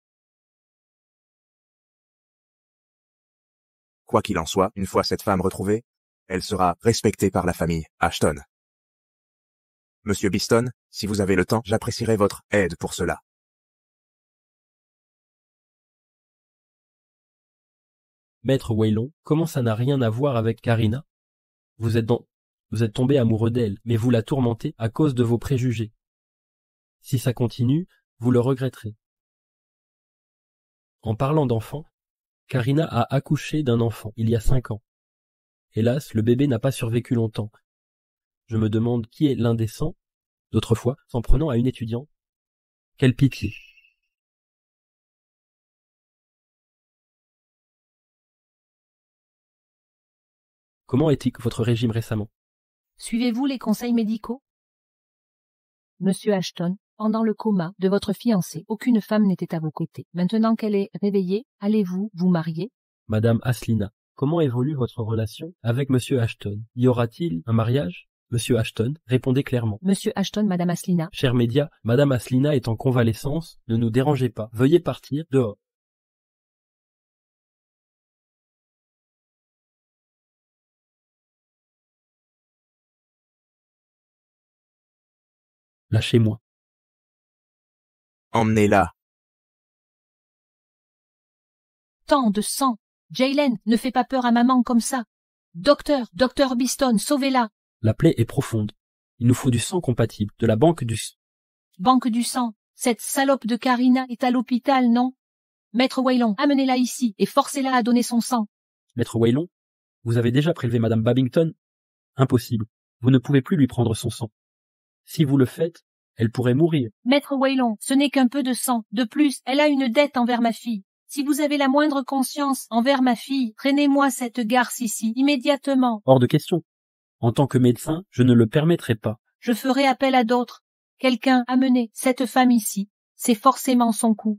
Quoi qu'il en soit, une fois cette femme retrouvée, elle sera respectée par la famille Ashton. Monsieur Biston, si vous avez le temps, j'apprécierais votre aide pour cela. Maître Waylon, comment ça n'a rien à voir avec Karina? Vous êtes tombé amoureux d'elle, mais vous la tourmentez à cause de vos préjugés. Si ça continue, vous le regretterez. En parlant d'enfant, Karina a accouché d'un enfant il y a 5 ans. Hélas, le bébé n'a pas survécu longtemps. Je me demande qui est l'indécent, d'autrefois, s'en prenant à une étudiante. Quelle pitié! Comment est-il votre régime récemment? Suivez-vous les conseils médicaux? Monsieur Ashton, pendant le coma de votre fiancée, aucune femme n'était à vos côtés. Maintenant qu'elle est réveillée, allez-vous vous marier? Madame Aslina, comment évolue votre relation avec Monsieur Ashton? Y aura-t-il un mariage? Monsieur Ashton, répondez clairement. Monsieur Ashton, Madame Aslina. Chers médias, Madame Aslina est en convalescence, ne nous dérangez pas. Veuillez partir dehors. Lâchez-moi. Emmenez-la. Tant de sang! Jaylen, ne fais pas peur à maman comme ça! Docteur Biston, sauvez-la! La plaie est profonde. Il nous faut du sang compatible, de la banque du... Banque du sang! Cette salope de Karina est à l'hôpital, non? Maître Waylon, amenez-la ici et forcez-la à donner son sang. Maître Waylon, vous avez déjà prélevé Madame Babington? Impossible. Vous ne pouvez plus lui prendre son sang. Si vous le faites, elle pourrait mourir. Maître Waylon, ce n'est qu'un peu de sang. De plus, elle a une dette envers ma fille. Si vous avez la moindre conscience envers ma fille, traînez-moi cette garce ici, immédiatement. Hors de question. En tant que médecin, je ne le permettrai pas. Je ferai appel à d'autres. Quelqu'un amenez cette femme ici. C'est forcément son coup.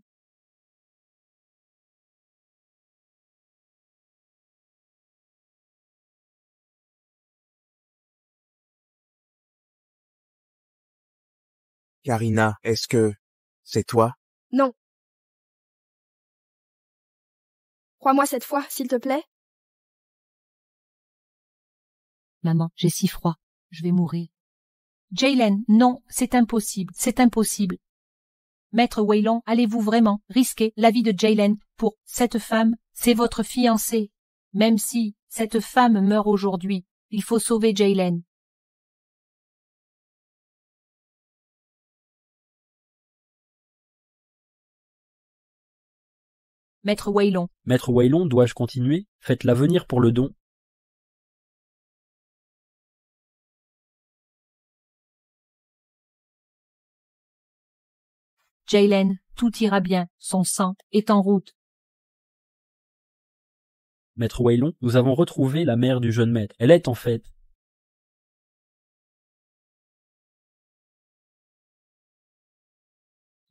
Karina, est-ce que c'est toi? Non. Crois-moi cette fois, s'il te plaît. Maman, j'ai si froid. Je vais mourir. Jaylen, non, c'est impossible, c'est impossible. Maître Waylon, allez-vous vraiment risquer la vie de Jaylen pour cette femme? C'est votre fiancée. Même si cette femme meurt aujourd'hui, il faut sauver Jaylen. Maître Waylon, Maître Waylon, dois-je continuer? Faites-la venir pour le don. Jaylen, tout ira bien, son sang est en route. Maître Waylon, nous avons retrouvé la mère du jeune maître. Elle est en fait.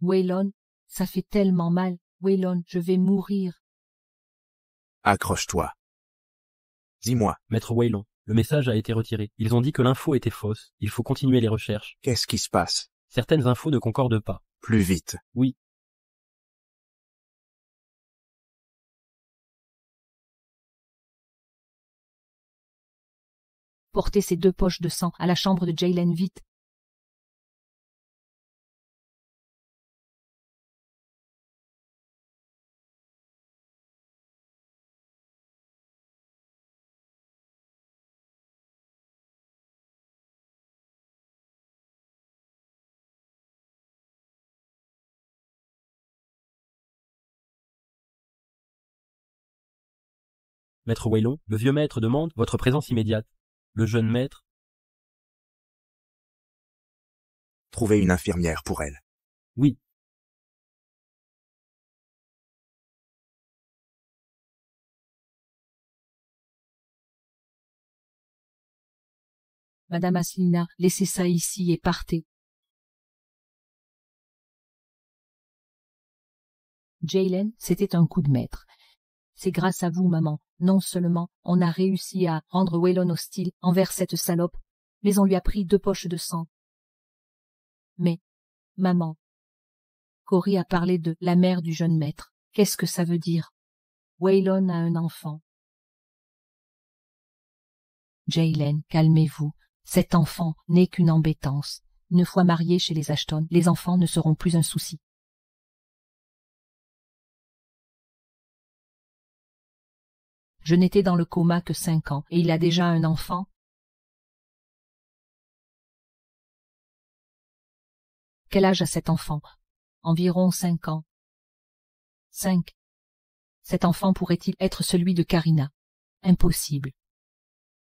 Waylon, ça fait tellement mal. Waylon, je vais mourir. Accroche-toi. Dis-moi, Maître Waylon, le message a été retiré. Ils ont dit que l'info était fausse. Il faut continuer les recherches. qu'est-ce qui se passe? Certaines infos ne concordent pas. Plus vite. Oui. Portez ces 2 poches de sang à la chambre de Jaylen vite. Maître Waylon, le vieux maître demande votre présence immédiate. Le jeune maître, Trouvez une infirmière pour elle. oui. Madame Aslina, laissez ça ici et partez. Jaylen, c'était un coup de maître. C'est grâce à vous, maman. Non seulement on a réussi à rendre Waylon hostile envers cette salope, mais on lui a pris 2 poches de sang. Mais, maman, Cory a parlé de la mère du jeune maître. Qu'est-ce que ça veut dire? Waylon a un enfant. Jaylen, calmez-vous. Cet enfant n'est qu'une embêtance. Une fois marié chez les Ashton, les enfants ne seront plus un souci. Je n'étais dans le coma que 5 ans, et il a déjà un enfant. Quel âge a cet enfant? Environ 5 ans. 5. Cet enfant pourrait-il être celui de Karina? Impossible.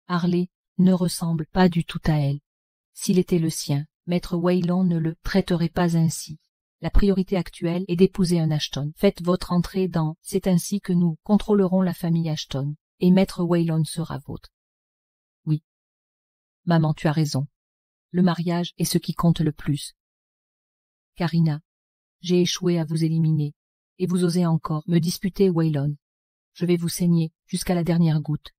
Harley ne ressemble pas du tout à elle. S'il était le sien, Maître Waylon ne le traiterait pas ainsi. La priorité actuelle est d'épouser un Ashton. Faites votre entrée dans « C'est ainsi que nous contrôlerons la famille Ashton » et Maître Waylon sera vôtre. Oui. Maman, tu as raison. Le mariage est ce qui compte le plus. Karina, j'ai échoué à vous éliminer, et vous osez encore me disputer Waylon. Je vais vous saigner jusqu'à la dernière goutte.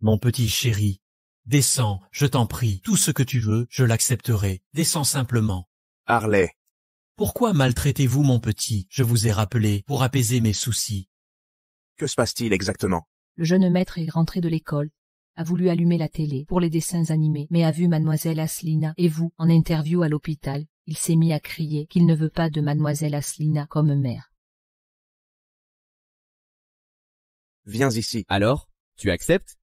Mon petit chéri, descends, je t'en prie, tout ce que tu veux, je l'accepterai. Descends simplement. Harley, Pourquoi maltraitez-vous mon petit? Je vous ai rappelé pour apaiser mes soucis. que se passe-t-il exactement? Le jeune maître est rentré de l'école, a voulu allumer la télé pour les dessins animés, mais a vu mademoiselle Aslina et vous en interview à l'hôpital. Il s'est mis à crier qu'il ne veut pas de mademoiselle Aslina comme mère. Viens ici. Alors, tu acceptes?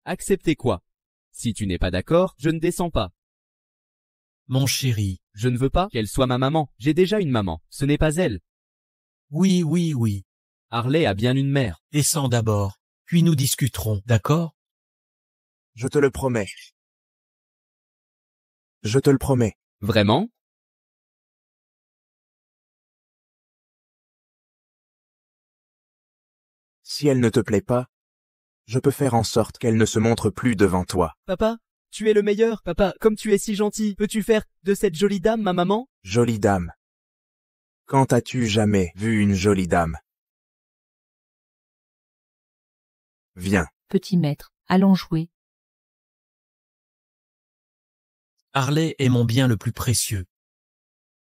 Accepter quoi? Si tu n'es pas d'accord, je ne descends pas. Mon chéri, Je ne veux pas qu'elle soit ma maman. J'ai déjà une maman. Ce n'est pas elle. oui, oui, oui. Harley a bien une mère. Descends d'abord, puis nous discuterons, d'accord? Je te le promets. Je te le promets. Vraiment? Si elle ne te plaît pas, je peux faire en sorte qu'elle ne se montre plus devant toi. Papa, tu es le meilleur. Papa, comme tu es si gentil, peux-tu faire de cette jolie dame ma maman? Jolie dame. Quand as-tu jamais vu une jolie dame? Viens. Petit maître, allons jouer. Harley est mon bien le plus précieux.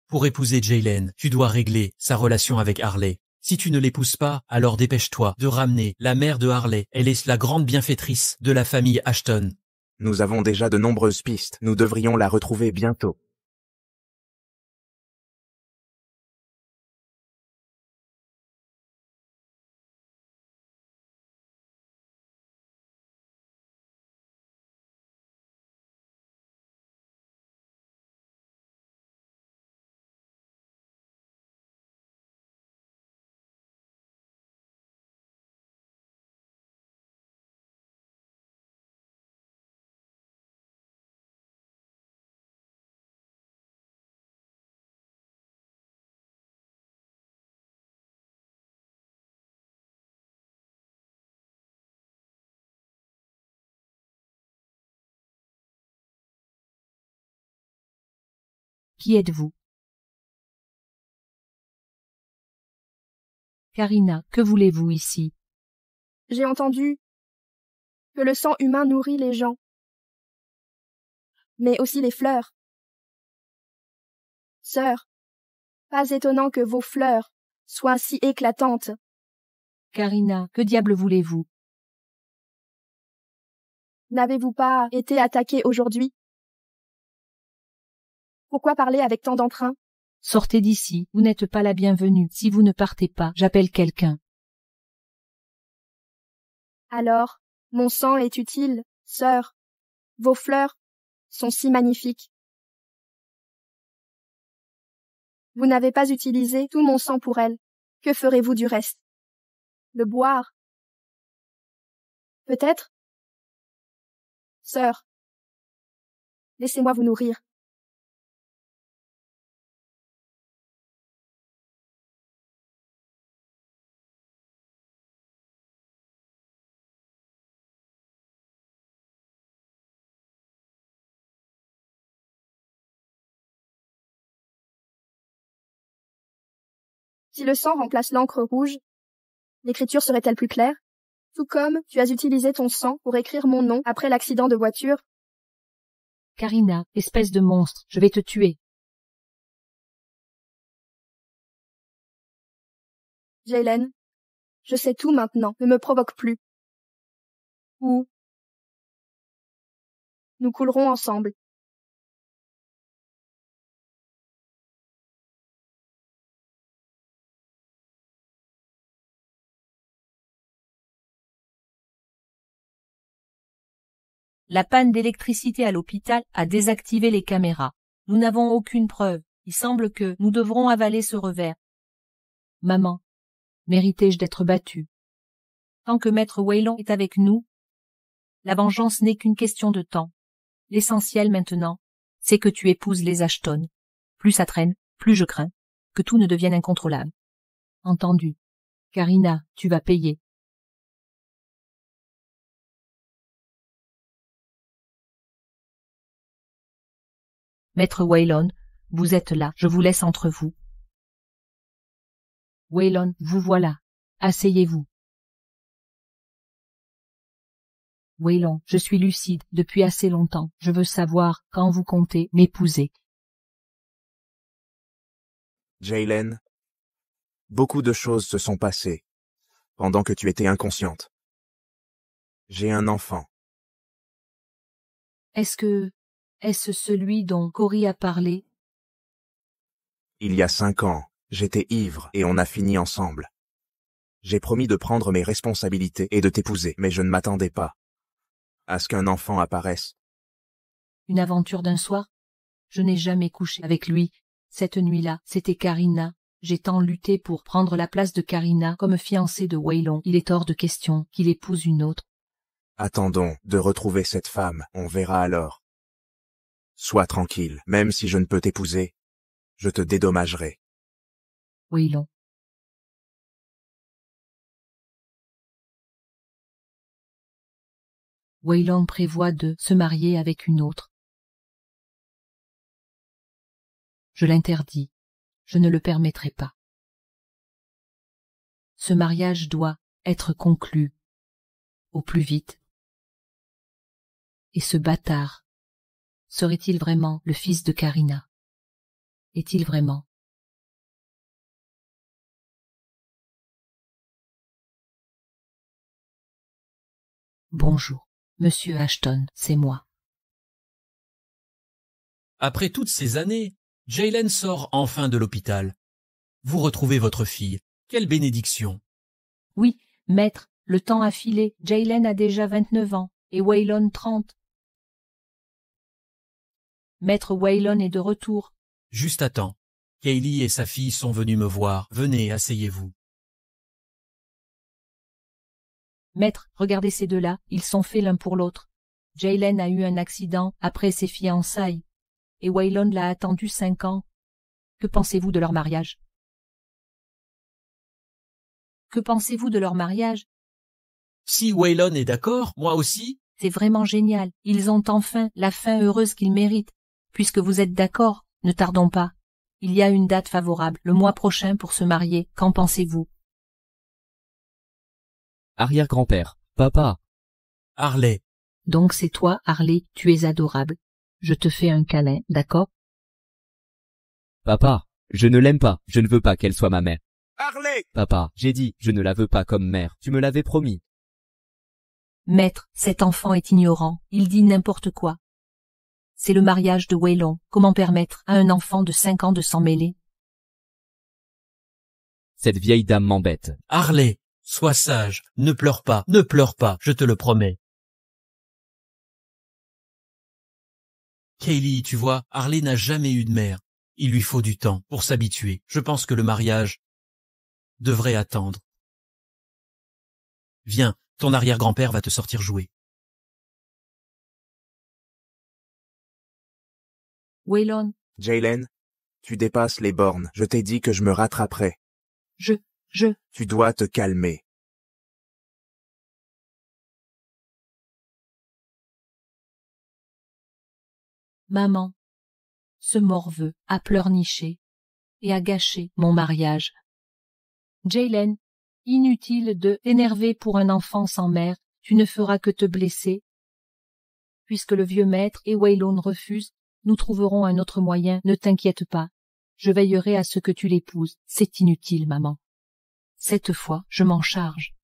Pour épouser Jaylen, tu dois régler sa relation avec Harley. Si tu ne l'épouses pas, alors dépêche-toi de ramener la mère de Harley. Elle est la grande bienfaitrice de la famille Ashton. Nous avons déjà de nombreuses pistes. Nous devrions la retrouver bientôt. Qui êtes-vous? Karina, que voulez-vous ici? J'ai entendu que le sang humain nourrit les gens, mais aussi les fleurs. Sœur, pas étonnant que vos fleurs soient si éclatantes. Karina, que diable voulez-vous? N'avez-vous pas été attaquée aujourd'hui? Pourquoi parler avec tant d'entrain? Sortez d'ici, vous n'êtes pas la bienvenue. Si vous ne partez pas, j'appelle quelqu'un. Alors, mon sang est utile, sœur. Vos fleurs sont si magnifiques. Vous n'avez pas utilisé tout mon sang pour elles. Que ferez-vous du reste? Le boire? Peut-être? Sœur, laissez-moi vous nourrir. Si le sang remplace l'encre rouge, l'écriture serait-elle plus claire? Tout comme tu as utilisé ton sang pour écrire mon nom après l'accident de voiture. Karina, espèce de monstre, je vais te tuer. Jaylen, je sais tout maintenant, ne me provoque plus. Ou nous coulerons ensemble. La panne d'électricité à l'hôpital a désactivé les caméras. Nous n'avons aucune preuve. Il semble que nous devrons avaler ce revers. Maman, méritais-je d'être battue? Tant que maître Waylon est avec nous, la vengeance n'est qu'une question de temps. L'essentiel maintenant, c'est que tu épouses les Ashton. Plus ça traîne, plus je crains que tout ne devienne incontrôlable. Entendu. Karina, tu vas payer. Maître Waylon, vous êtes là, je vous laisse entre vous. Waylon, vous voilà. Asseyez-vous. Waylon, je suis lucide depuis assez longtemps. Je veux savoir quand vous comptez m'épouser. Jaylen, beaucoup de choses se sont passées pendant que tu étais inconsciente. J'ai un enfant. Est-ce celui dont Cory a parlé? Il y a 5 ans, j'étais ivre et on a fini ensemble. J'ai promis de prendre mes responsabilités et de t'épouser, mais je ne m'attendais pas à ce qu'un enfant apparaisse. Une aventure d'un soir? Je n'ai jamais couché avec lui. Cette nuit-là, c'était Karina. J'ai tant lutté pour prendre la place de Karina comme fiancée de Waylon. Il est hors de question qu'il épouse une autre. Attendons de retrouver cette femme, on verra alors. Sois tranquille, même si je ne peux t'épouser, je te dédommagerai. Waylon. Waylon prévoit de se marier avec une autre. Je l'interdis. Je ne le permettrai pas. Ce mariage doit être conclu au plus vite. Et ce bâtard serait-il vraiment le fils de Karina? Est-il vraiment? Bonjour, monsieur Ashton, c'est moi. Après toutes ces années, Jaylen sort enfin de l'hôpital. Vous retrouvez votre fille. Quelle bénédiction! Oui, maître, le temps a filé. Jaylen a déjà 29 ans et Waylon 30. Maître Waylon est de retour. Juste à temps. Kaylee et sa fille sont venus me voir. Venez, asseyez-vous. Maître, regardez ces deux-là, ils sont faits l'un pour l'autre. Jaylen a eu un accident après ses fiançailles, et Waylon l'a attendu 5 ans. Que pensez-vous de leur mariage? Que pensez-vous de leur mariage? Si Waylon est d'accord, moi aussi. C'est vraiment génial. Ils ont enfin la fin heureuse qu'ils méritent. Puisque vous êtes d'accord, Ne tardons pas. Il y a une date favorable, le mois prochain, pour se marier. Qu'en pensez-vous? Arrière-grand-père, papa, Harley, Donc c'est toi, Harley, tu es adorable. Je te fais un câlin, d'accord? papa, je ne l'aime pas, je ne veux pas qu'elle soit ma mère. Harley! Papa, j'ai dit, je ne la veux pas comme mère, tu me l'avais promis. Maître, cet enfant est ignorant, il dit n'importe quoi. C'est le mariage de Waylon. Comment permettre à un enfant de 5 ans de s'en mêler? Cette vieille dame m'embête. Harley, sois sage, ne pleure pas, je te le promets. Kaylee, tu vois, Harley n'a jamais eu de mère. Il lui faut du temps pour s'habituer. Je pense que le mariage devrait attendre. Viens, ton arrière-grand-père va te sortir jouer. Waylon, Jaylen, tu dépasses les bornes. Je t'ai dit que je me rattraperai. je... Tu dois te calmer. Maman, ce morveux a pleurniché et a gâché mon mariage. Jaylen, inutile de t'énerver pour un enfant sans mère, tu ne feras que te blesser. Puisque le vieux maître et Waylon refusent, nous trouverons un autre moyen, ne t'inquiète pas. Je veillerai à ce que tu l'épouses. C'est inutile, maman. Cette fois, je m'en charge.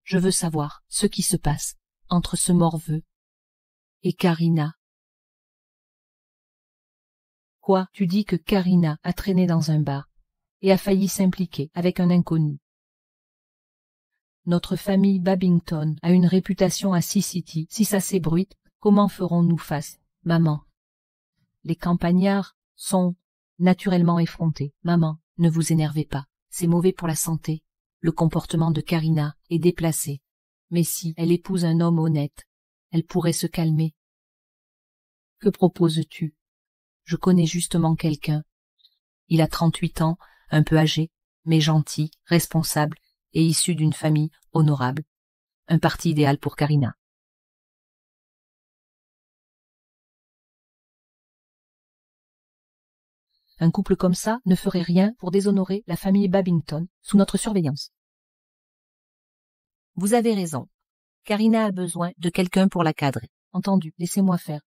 Je veux savoir ce qui se passe entre ce morveux et Karina. Quoi, tu dis que Karina a traîné dans un bar et a failli s'impliquer avec un inconnu. Notre famille Babington a une réputation à Sea City. Si ça s'ébruite, comment ferons-nous face, maman? Les campagnards sont naturellement effrontés. Maman, ne vous énervez pas. C'est mauvais pour la santé. Le comportement de Karina est déplacé. Mais si elle épouse un homme honnête, elle pourrait se calmer. Que proposes-tu? Je connais justement quelqu'un. Il a 38 ans, un peu âgé, mais gentil, responsable et issu d'une famille honorable. Un parti idéal pour Karina. Un couple comme ça ne ferait rien pour déshonorer la famille Babington sous notre surveillance. Vous avez raison. Karina a besoin de quelqu'un pour la cadrer. Entendu, laissez-moi faire.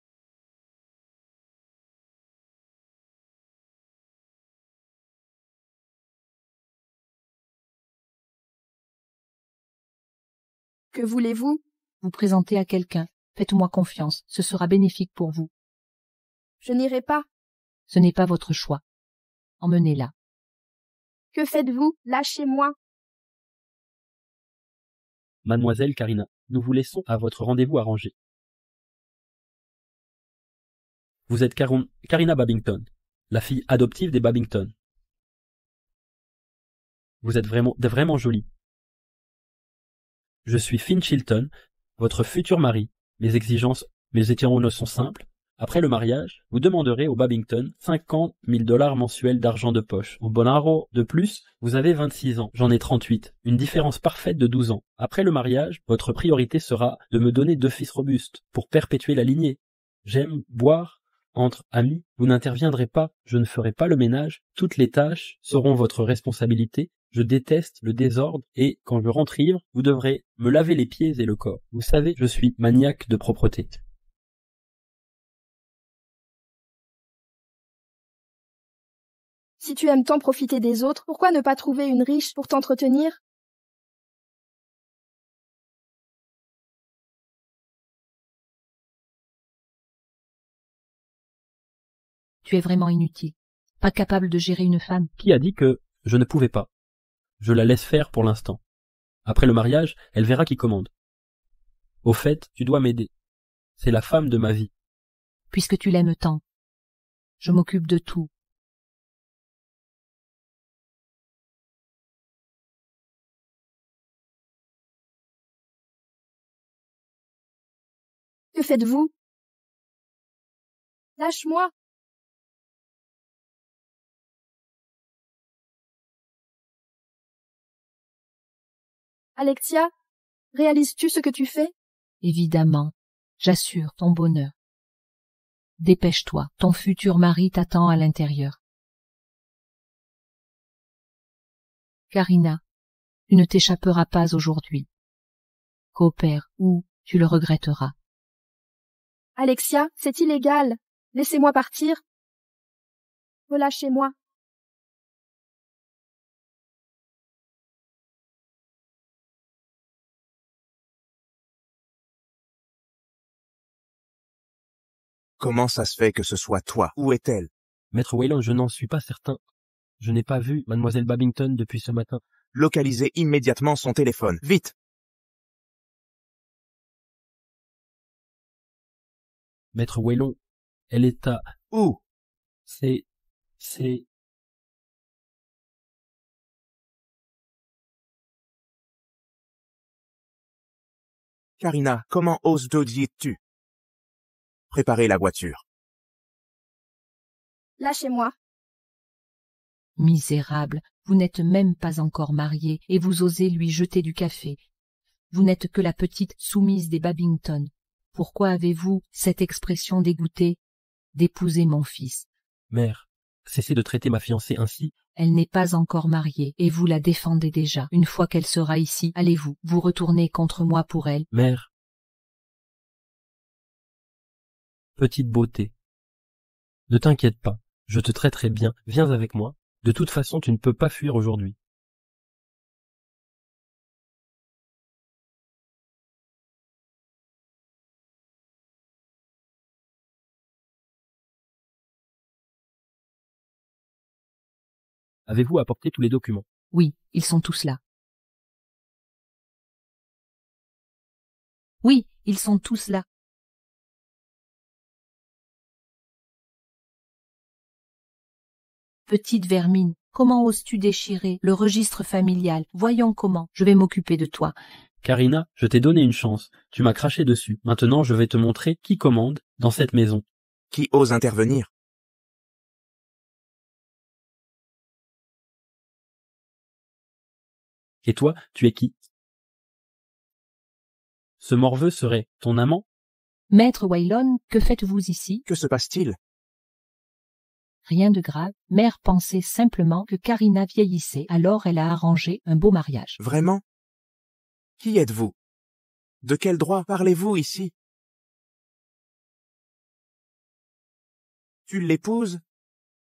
Que voulez-vous? Vous présenter à quelqu'un. Faites-moi confiance, ce sera bénéfique pour vous. Je n'irai pas. Ce n'est pas votre choix. Emmenez-la. Que faites-vous? Lâchez-moi. Mademoiselle Karina, nous vous laissons à votre rendez-vous arrangé. Vous êtes Karina Babington, la fille adoptive des Babington. Vous êtes vraiment jolie. Je suis Finn Chilton, votre futur mari. Mes exigences sont simples. Après le mariage, vous demanderez aux Babington 50 000 $ mensuels d'argent de poche. Au Bonaro, de plus, vous avez 26 ans, j'en ai 38, une différence parfaite de 12 ans. Après le mariage, votre priorité sera de me donner 2 fils robustes, pour perpétuer la lignée. J'aime boire entre amis, vous n'interviendrez pas, je ne ferai pas le ménage, toutes les tâches seront votre responsabilité. Je déteste le désordre et, quand je rentre ivre, vous devrez me laver les pieds et le corps. Vous savez, je suis maniaque de propreté. Si tu aimes tant profiter des autres, pourquoi ne pas trouver une riche pour t'entretenir? Tu es vraiment inutile. Pas capable de gérer une femme. Qui a dit que je ne pouvais pas? Je la laisse faire pour l'instant. Après le mariage, elle verra qui commande. Au fait, tu dois m'aider. C'est la femme de ma vie. Puisque tu l'aimes tant. Je m'occupe de tout. Que faites-vous? Lâche-moi. Alexia, réalises-tu ce que tu fais? Évidemment. J'assure ton bonheur. Dépêche-toi, ton futur mari t'attend à l'intérieur. Karina, tu ne t'échapperas pas aujourd'hui. Coopère, ou tu le regretteras. Alexia, c'est illégal. Laissez-moi partir. Relâchez-moi. Comment ça se fait que ce soit toi? Où est-elle? Maître Wayland, je n'en suis pas certain. Je n'ai pas vu mademoiselle Babington depuis ce matin. Localisez immédiatement son téléphone. Vite! Maître Wayland, elle est à... Où? C'est... Karina, comment oses-tu? Préparez la voiture. Lâchez-moi. Misérable, vous n'êtes même pas encore marié et vous osez lui jeter du café. Vous n'êtes que la petite soumise des Babington. Pourquoi avez-vous cette expression dégoûtée d'épouser mon fils? Mère, cessez de traiter ma fiancée ainsi. Elle n'est pas encore mariée et vous la défendez déjà. Une fois qu'elle sera ici, allez-vous vous retourner contre moi pour elle? Mère. Petite beauté. Ne t'inquiète pas, je te traiterai bien, viens avec moi. De toute façon, tu ne peux pas fuir aujourd'hui. Avez-vous apporté tous les documents? Oui, ils sont tous là. Oui, ils sont tous là. Petite vermine, comment oses-tu déchirer le registre familial? Voyons comment, je vais m'occuper de toi. Karina, je t'ai donné une chance. Tu m'as craché dessus. Maintenant, je vais te montrer qui commande dans cette maison. Qui ose intervenir? Et toi, tu es qui? Ce morveux serait ton amant? Maître Waylon, que faites-vous ici? Que se passe-t-il? Rien de grave, mère pensait simplement que Karina vieillissait, alors elle a arrangé un beau mariage. Vraiment? Qui êtes-vous? De quel droit parlez-vous ici? Tu l'épouses?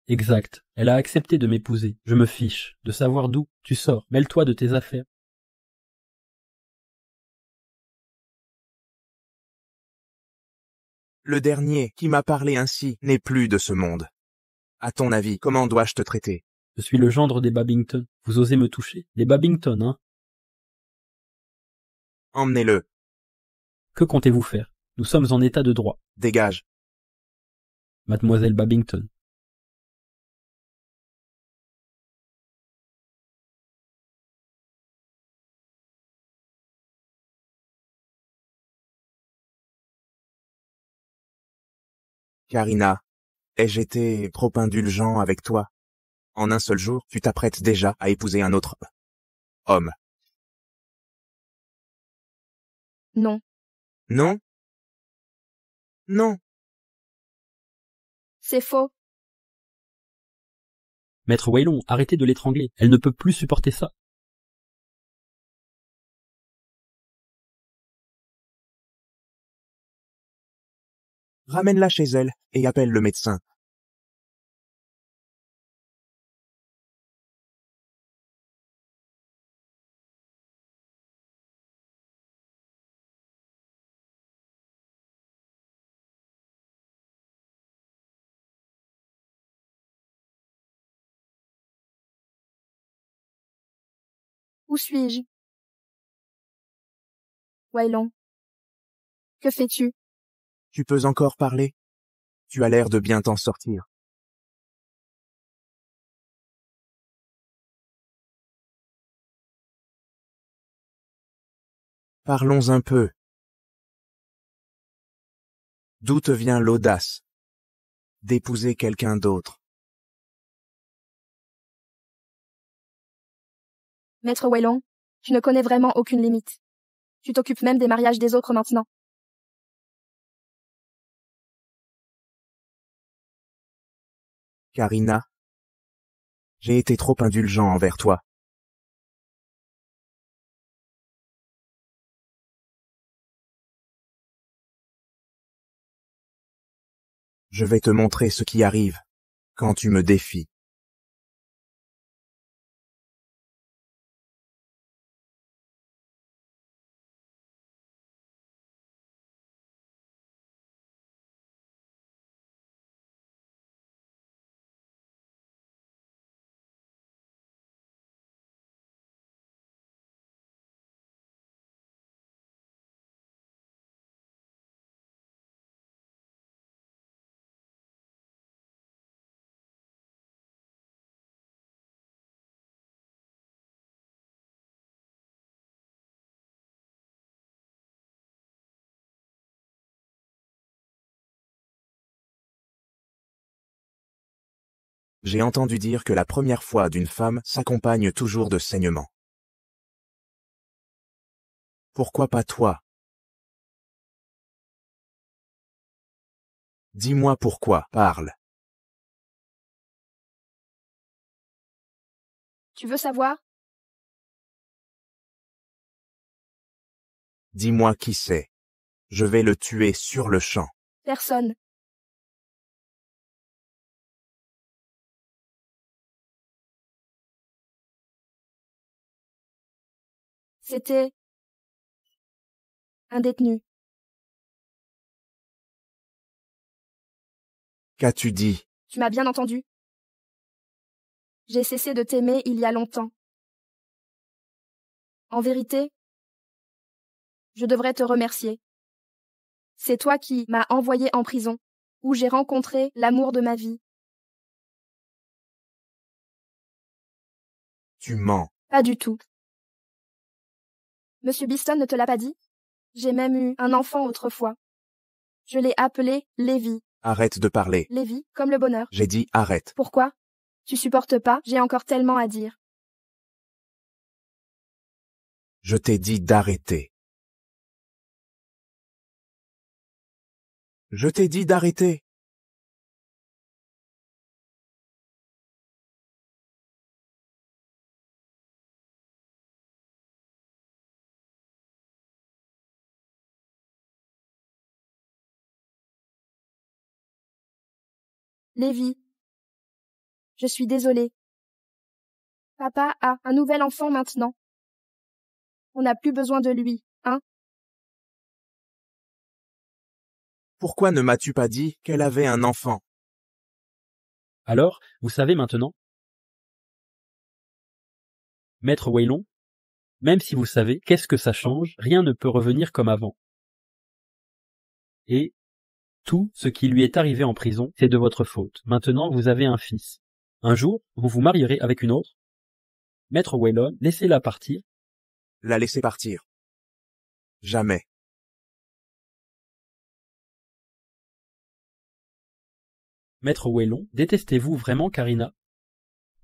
Exact. Elle a accepté de m'épouser. Je me fiche de savoir d'où tu sors. Mêle-toi de tes affaires. Le dernier qui m'a parlé ainsi n'est plus de ce monde. À ton avis, comment dois-je te traiter? Je suis le gendre des Babington. Vous osez me toucher? Les Babington, hein? Emmenez-le. Que comptez-vous faire? Nous sommes en état de droit. Dégage. Mademoiselle Babington. Karina, ai-je été trop indulgent avec toi? En un seul jour, tu t'apprêtes déjà à épouser un autre homme. Non. Non? Non. C'est faux. Maître Waylon, arrêtez de l'étrangler. Elle ne peut plus supporter ça. Ramène-la chez elle et appelle le médecin. Où suis-je? Waylon. Que fais-tu? Tu peux encore parler? Tu as l'air de bien t'en sortir. Parlons un peu. D'où te vient l'audace d'épouser quelqu'un d'autre? Maître Waylon, tu ne connais vraiment aucune limite. Tu t'occupes même des mariages des autres maintenant. Karina, j'ai été trop indulgent envers toi. Je vais te montrer ce qui arrive quand tu me défies. J'ai entendu dire que la première fois d'une femme s'accompagne toujours de saignements. Pourquoi pas toi? Dis-moi pourquoi, parle. Tu veux savoir? Dis-moi qui c'est. Je vais le tuer sur le champ. Personne. C'était un détenu. Qu'as-tu dit? Tu m'as bien entendu. J'ai cessé de t'aimer il y a longtemps. En vérité, je devrais te remercier. C'est toi qui m'as envoyé en prison, où j'ai rencontré l'amour de ma vie. Tu mens. Pas du tout. Monsieur Biston ne te l'a pas dit? J'ai même eu un enfant autrefois. Je l'ai appelé Lévi. Arrête de parler. Lévi, comme le bonheur. J'ai dit arrête. Pourquoi? Tu supportes pas? J'ai encore tellement à dire. Je t'ai dit d'arrêter. Je t'ai dit d'arrêter. Lévi. Je suis désolée. Papa a un nouvel enfant maintenant. On n'a plus besoin de lui, hein? Pourquoi ne m'as-tu pas dit qu'elle avait un enfant? Alors, vous savez maintenant? Maître Waylon, même si vous savez, qu'est-ce que ça change? Rien ne peut revenir comme avant. Et tout ce qui lui est arrivé en prison, c'est de votre faute. Maintenant, vous avez un fils. Un jour, vous vous marierez avec une autre. Maître Waylon, laissez-la partir. La laisser partir. Jamais. Maître Waylon, détestez-vous vraiment Karina?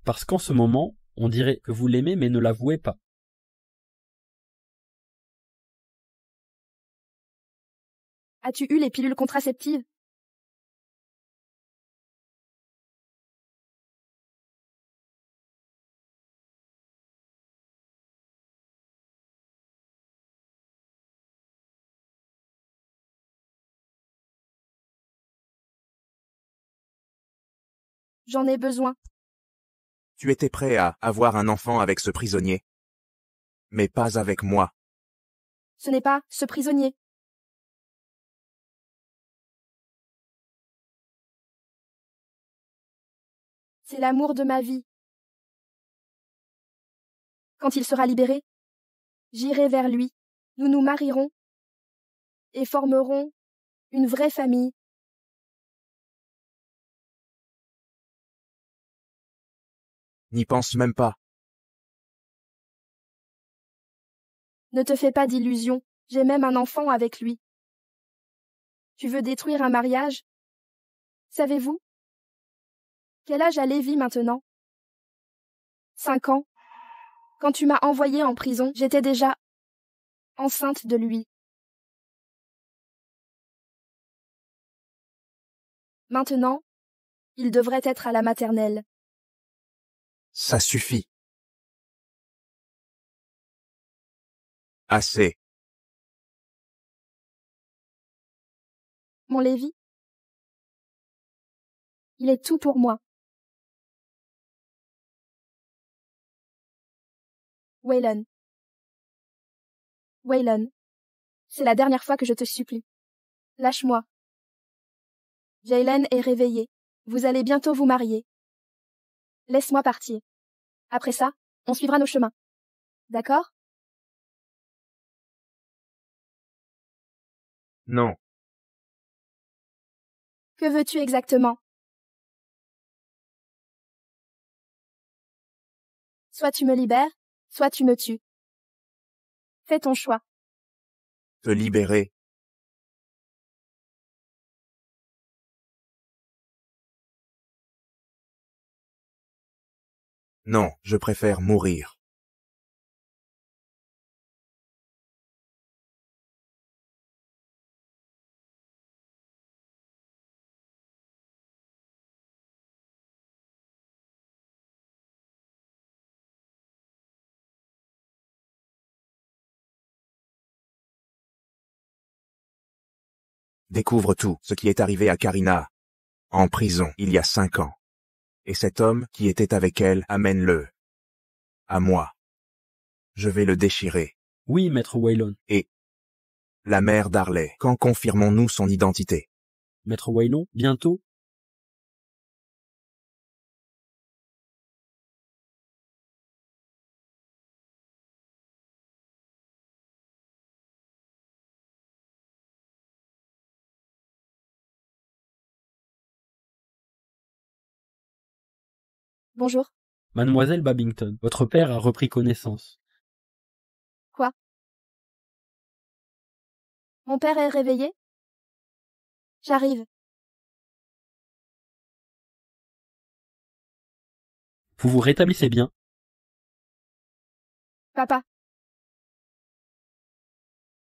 Parce qu'en ce moment, on dirait que vous l'aimez mais ne l'avouez pas. As-tu eu les pilules contraceptives? J'en ai besoin. Tu étais prêt à avoir un enfant avec ce prisonnier. Mais pas avec moi. Ce n'est pas ce prisonnier. C'est l'amour de ma vie. Quand il sera libéré, j'irai vers lui. Nous nous marierons et formerons une vraie famille. N'y pense même pas. Ne te fais pas d'illusions, j'ai même un enfant avec lui. Tu veux détruire un mariage? Savez-vous? Quel âge a Lévi maintenant? 5 ans. Quand tu m'as envoyé en prison, j'étais déjà enceinte de lui. Maintenant, Il devrait être à la maternelle. Ça suffit. Assez. Mon Lévi. Il est tout pour moi. Waylon. Waylon. C'est la dernière fois que je te supplie. Lâche-moi. Jaylen est réveillée. Vous allez bientôt vous marier. Laisse-moi partir. Après ça, on suivra nos chemins. D'accord? Non. Que veux-tu exactement? Soit tu me libères, soit tu me tues. Fais ton choix. Te libérer. Non, je préfère mourir. Découvre tout ce qui est arrivé à Karina. En prison, il y a 5 ans. Et cet homme qui était avec elle, amène-le. À moi. Je vais le déchirer. Oui, maître Waylon. La mère d'Harley, quand confirmons-nous son identité? Maître Waylon, bientôt? Bonjour. Mademoiselle Babington, votre père a repris connaissance. Quoi? Mon père est réveillé? J'arrive. Vous vous rétablissez bien? Papa.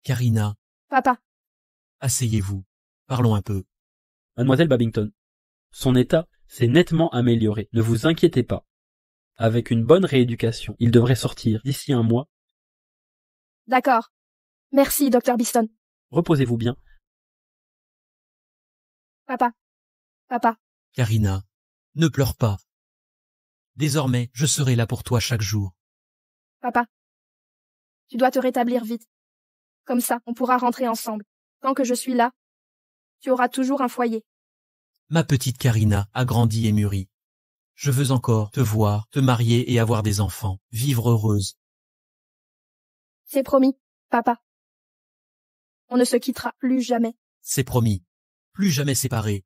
Karina, Papa. asseyez-vous. Parlons un peu. Mademoiselle Babington, son état s'est nettement amélioré, ne vous inquiétez pas. Avec une bonne rééducation, il devrait sortir d'ici un mois. D'accord. Merci, Dr. Biston. Reposez-vous bien. Papa. Papa. Karina, ne pleure pas. Désormais, je serai là pour toi chaque jour. Papa. Tu dois te rétablir vite. Comme ça, on pourra rentrer ensemble. Tant que je suis là, tu auras toujours un foyer. Ma petite Karina a grandi et mûri. Je veux encore te voir, te marier et avoir des enfants, vivre heureuse. C'est promis, papa. On ne se quittera plus jamais. C'est promis. Plus jamais séparés.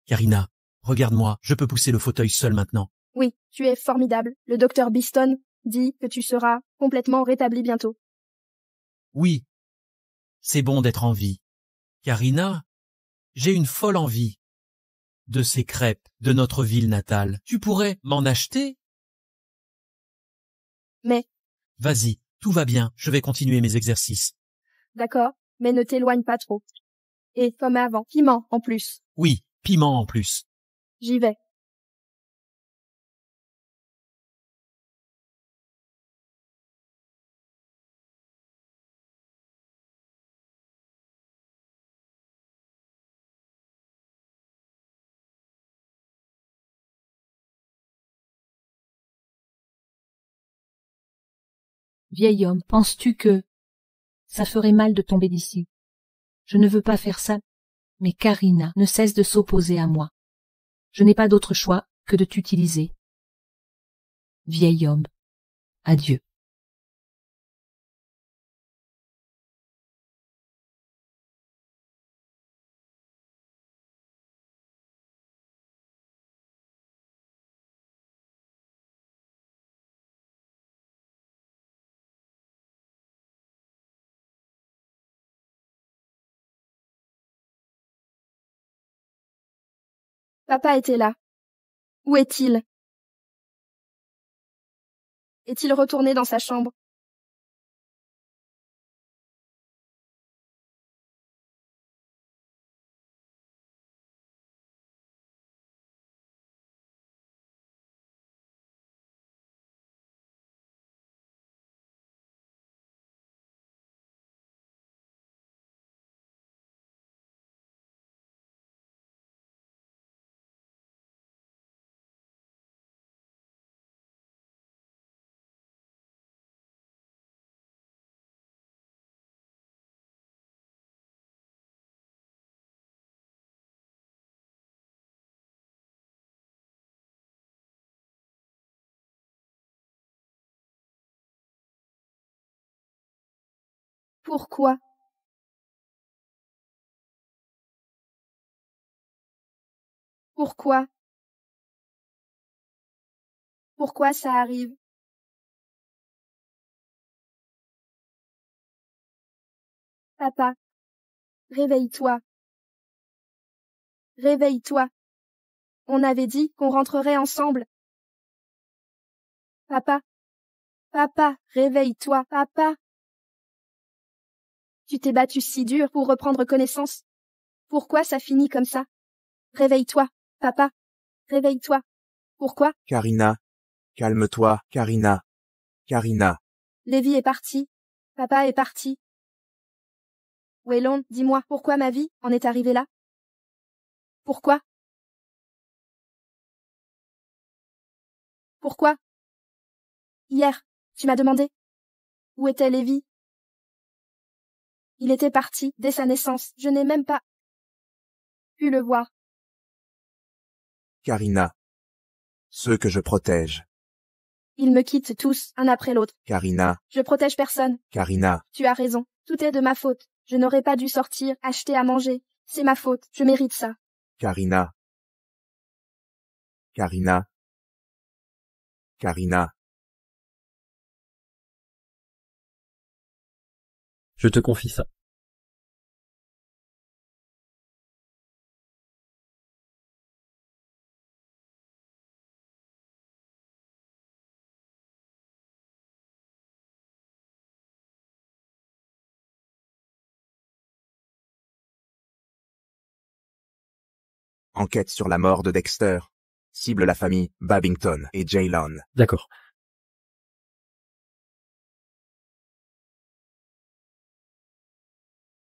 Karina, regarde-moi, je peux pousser le fauteuil seul maintenant. Oui, tu es formidable. Le docteur Biston dit que tu seras complètement rétabli bientôt. Oui. C'est bon d'être en vie. Karina, j'ai une folle envie. De ces crêpes de notre ville natale. Tu pourrais m'en acheter? Mais, Vas-y, tout va bien, je vais continuer mes exercices. d'accord, mais ne t'éloigne pas trop. Et comme avant, piment en plus. Oui, piment en plus. J'y vais. Vieil homme, penses-tu que ça ferait mal de tomber d'ici? Je ne veux pas faire ça, mais Karina ne cesse de s'opposer à moi. Je n'ai pas d'autre choix que de t'utiliser. Vieil homme, adieu. Papa était là. Où est-il? Est-il retourné dans sa chambre? Pourquoi? Pourquoi? Pourquoi ça arrive? Papa, réveille-toi. Réveille-toi. On avait dit qu'on rentrerait ensemble. Papa. Papa, réveille-toi, papa. Tu t'es battu si dur pour reprendre connaissance. Pourquoi ça finit comme ça? Réveille-toi, papa. Réveille-toi. Pourquoi? Karina. Calme-toi, Karina. Karina. Lévi est parti. Papa est parti. Waylon, dis-moi, pourquoi ma vie en est arrivée là? Pourquoi? Pourquoi? Hier, tu m'as demandé. Où était Lévi? Il était parti dès sa naissance. Je n'ai même pas pu le voir. Karina. Ceux que je protège. Ils me quittent tous, un après l'autre. Karina. Je protège personne. Karina. Tu as raison. Tout est de ma faute. Je n'aurais pas dû sortir, acheter à manger. C'est ma faute. Je mérite ça. Karina. Karina. Karina. Je te confie ça. Enquête sur la mort de Dexter. Cible la famille Babington et Jaylon. D'accord.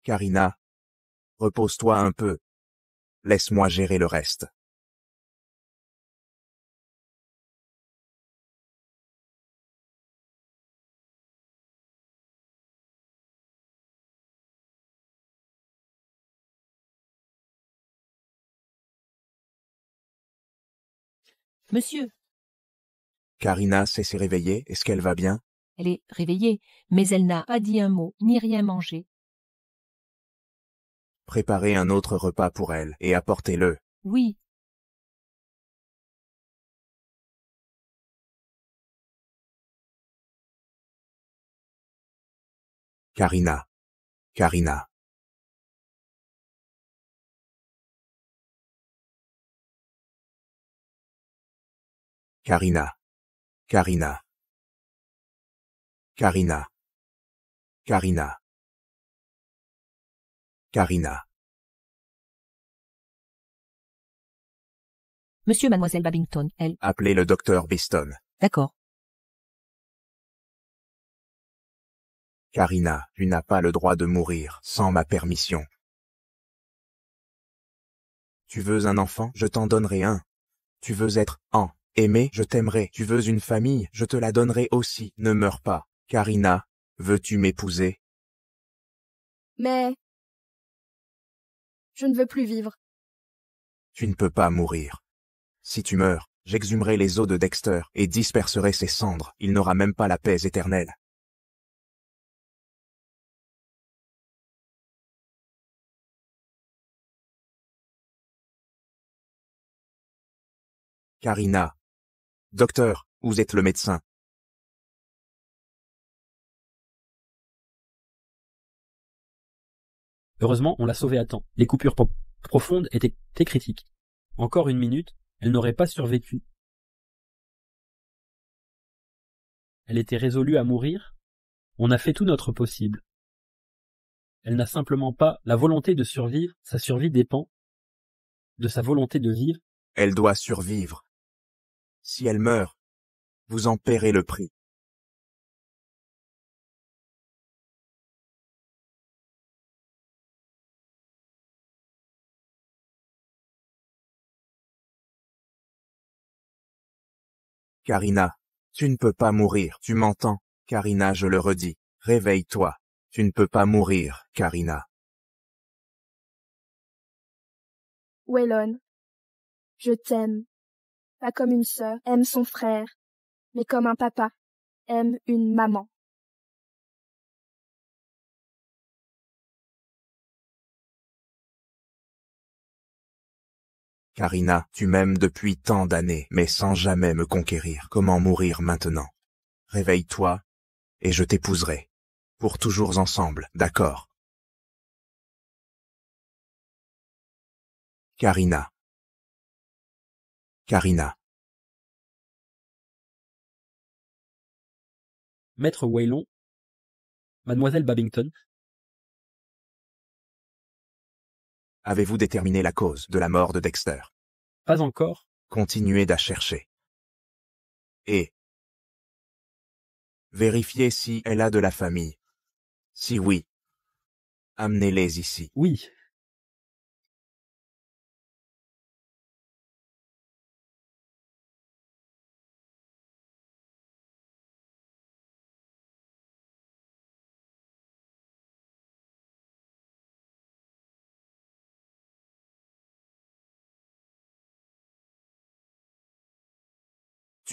Karina. Repose-toi un peu. Laisse-moi gérer le reste. Monsieur, Karina s'est réveillée, est-ce qu'elle va bien? elle est réveillée, mais elle n'a pas dit un mot, ni rien mangé. Préparez un autre repas pour elle et apportez-le. Oui, Karina. Karina. Karina. Karina. Karina. Karina. Karina. monsieur, mademoiselle Babington, elle. Appelez le docteur Biston. D'accord. Karina, tu n'as pas le droit de mourir sans ma permission. Tu veux un enfant, je t'en donnerai un. Tu veux être aimé, je t'aimerai. Tu veux une famille, je te la donnerai aussi. Ne meurs pas. Karina, veux-tu m'épouser? Mais... je ne veux plus vivre. Tu ne peux pas mourir. Si tu meurs, j'exhumerai les os de Dexter et disperserai ses cendres. Il n'aura même pas la paix éternelle. Karina. Docteur, où est le médecin? Heureusement, on l'a sauvée à temps. Les coupures profondes étaient critiques. Encore une minute, elle n'aurait pas survécu. Elle était résolue à mourir. On a fait tout notre possible. Elle n'a simplement pas la volonté de survivre, sa survie dépend de sa volonté de vivre. Elle doit survivre. Si elle meurt, vous en paierez le prix. Karina, tu ne peux pas mourir, tu m'entends? Karina, je le redis, réveille-toi. Tu ne peux pas mourir, Karina. Waylon, je t'aime. Pas comme une sœur aime son frère, mais comme un papa aime une maman. Karina, tu m'aimes depuis tant d'années, mais sans jamais me conquérir. Comment mourir maintenant? Réveille-toi, et je t'épouserai. Pour toujours ensemble, d'accord? Karina. Karina. Maître Waylon, Mademoiselle Babington, Avez-vous déterminé la cause de la mort de Dexter? pas encore. Continuez d'à chercher. Et vérifiez si elle a de la famille. Si oui, amenez-les ici. Oui.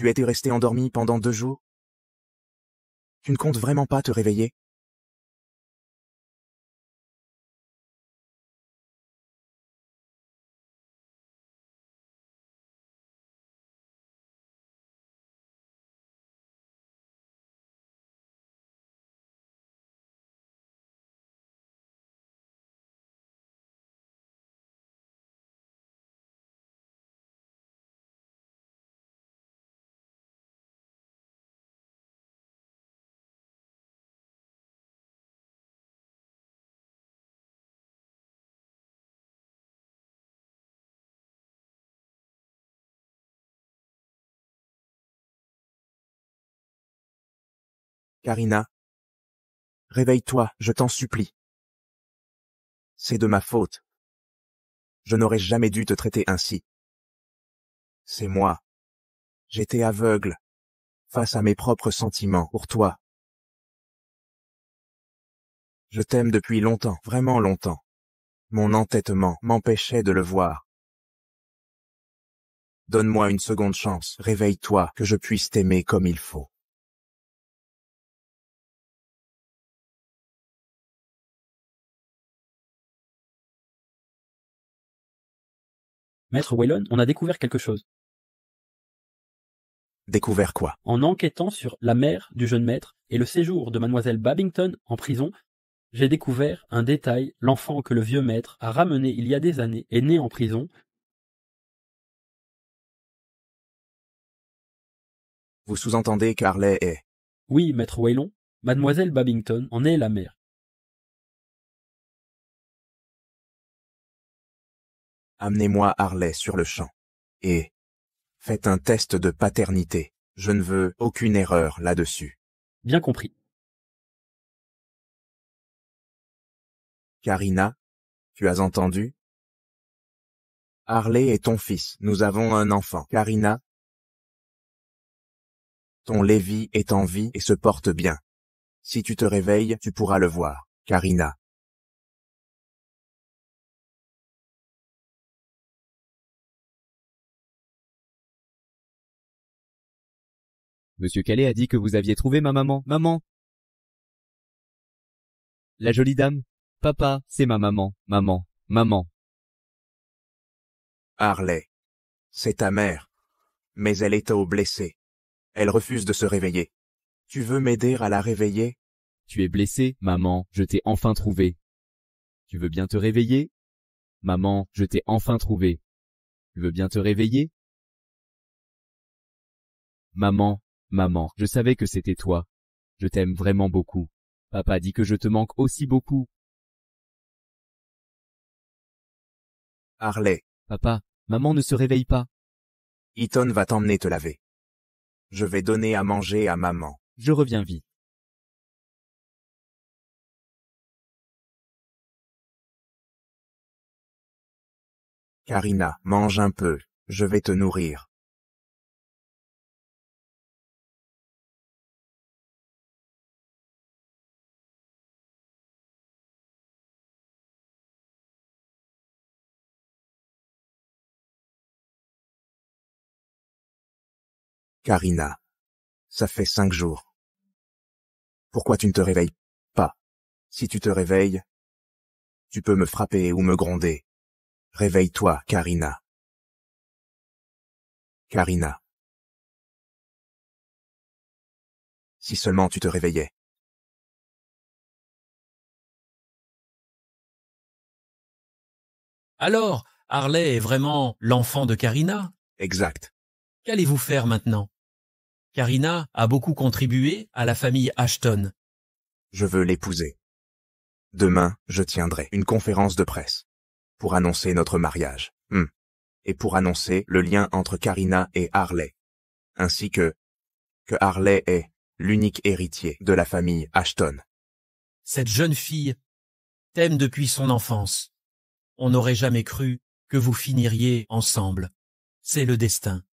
Tu étais resté endormi pendant 2 jours? Tu ne comptes vraiment pas te réveiller? Karina, réveille-toi, je t'en supplie. C'est de ma faute. Je n'aurais jamais dû te traiter ainsi. C'est moi. J'étais aveugle, face à mes propres sentiments pour toi. Je t'aime depuis longtemps, vraiment longtemps. Mon entêtement m'empêchait de le voir. Donne-moi une seconde chance, réveille-toi, que je puisse t'aimer comme il faut. Maître Waylon, on a découvert quelque chose. Découvert quoi? En enquêtant sur la mère du jeune maître et le séjour de Mademoiselle Babington en prison, j'ai découvert un détail. L'enfant que le vieux maître a ramené il y a des années est né en prison. Vous sous-entendez qu'Harley est... Oui, Maître Waylon, Mademoiselle Babington en est la mère. Amenez-moi Harley sur le champ. Et faites un test de paternité. Je ne veux aucune erreur là-dessus. Bien compris. Karina, tu as entendu? Harley est ton fils. Nous avons un enfant. Karina, ton Lévi est en vie et se porte bien. Si tu te réveilles, tu pourras le voir. Karina. Monsieur Calais a dit que vous aviez trouvé ma maman. Maman! La jolie dame. Papa, c'est ma maman. Maman. Maman. Harley. C'est ta mère. Mais elle est au blessé. Elle refuse de se réveiller. Tu veux m'aider à la réveiller? Tu es blessée, maman, je t'ai enfin trouvé. Tu veux bien te réveiller? Maman, je t'ai enfin trouvé. Tu veux bien te réveiller? Maman, Maman, je savais que c'était toi. Je t'aime vraiment beaucoup. Papa dit que je te manque aussi beaucoup. Harley, Papa, maman ne se réveille pas. Ethan va t'emmener te laver. Je vais donner à manger à maman. Je reviens vite. Karina, mange un peu, je vais te nourrir. Karina, ça fait 5 jours. Pourquoi tu ne te réveilles pas? Si tu te réveilles, tu peux me frapper ou me gronder. Réveille-toi, Karina. Karina. Si seulement tu te réveillais. Alors, Harley est vraiment l'enfant de Karina? Exact. Qu'allez-vous faire maintenant? Karina a beaucoup contribué à la famille Ashton. Je veux l'épouser. Demain, je tiendrai une conférence de presse pour annoncer notre mariage. Et pour annoncer le lien entre Karina et Harley. Ainsi que Harley est l'unique héritier de la famille Ashton. Cette jeune fille t'aime depuis son enfance. On n'aurait jamais cru que vous finiriez ensemble. C'est le destin.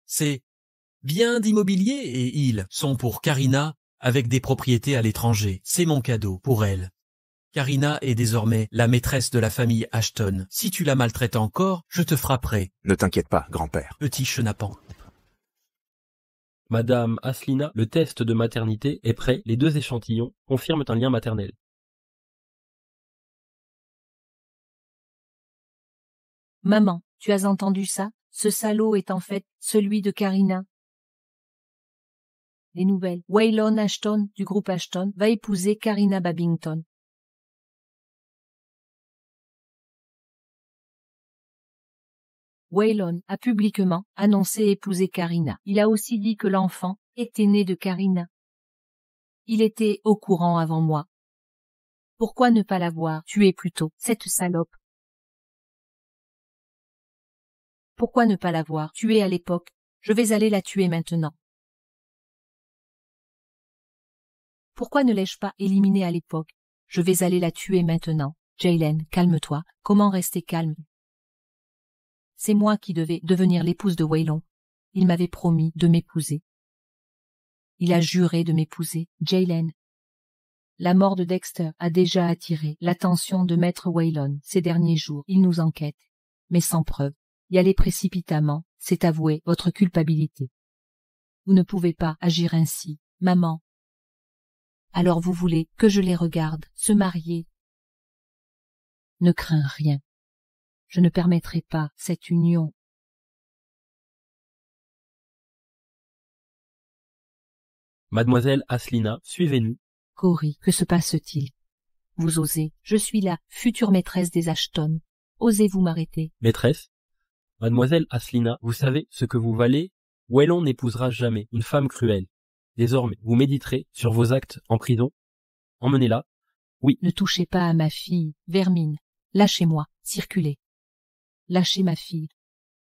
C'est bien d'immobilier et ils sont pour Karina avec des propriétés à l'étranger. C'est mon cadeau pour elle. Karina est désormais la maîtresse de la famille Ashton. Si tu la maltraites encore, je te frapperai. Ne t'inquiète pas, grand-père. Petit chenapan. Madame Aslina, le test de maternité est prêt, les 2 échantillons confirment un lien maternel. Maman, tu as entendu ça? Ce salaud est en fait celui de Karina. Les nouvelles. Waylon Ashton, du groupe Ashton, va épouser Karina Babington. Waylon a publiquement annoncé épouser Karina. Il a aussi dit que l'enfant était né de Karina. Il était au courant avant moi. Pourquoi ne pas l'avoir tué plus tôt, cette salope? Pourquoi ne pas l'avoir tuée à l'époque? Je vais aller la tuer maintenant. Pourquoi ne l'ai-je pas éliminée à l'époque? Je vais aller la tuer maintenant. Jaylen, calme-toi. Comment rester calme? C'est moi qui devais devenir l'épouse de Waylon. Il m'avait promis de m'épouser. Il a juré de m'épouser. Jaylen. La mort de Dexter a déjà attiré l'attention de Maître Waylon ces derniers jours. Il nous enquête, mais sans preuve. Y aller précipitamment, c'est avouer votre culpabilité. Vous ne pouvez pas agir ainsi, maman. Alors vous voulez que je les regarde se marier? Ne crains rien. Je ne permettrai pas cette union. Mademoiselle Aslina, suivez-nous. Cory, que se passe-t-il? Vous osez, je suis la future maîtresse des Ashton. Osez-vous m'arrêter? Maîtresse? Mademoiselle Aslina, vous savez ce que vous valez? Waylon n'épousera jamais une femme cruelle. Désormais, vous méditerez sur vos actes en prison. Emmenez-la. Oui. Ne touchez pas à ma fille, vermine. Lâchez-moi, circulez. Lâchez ma fille.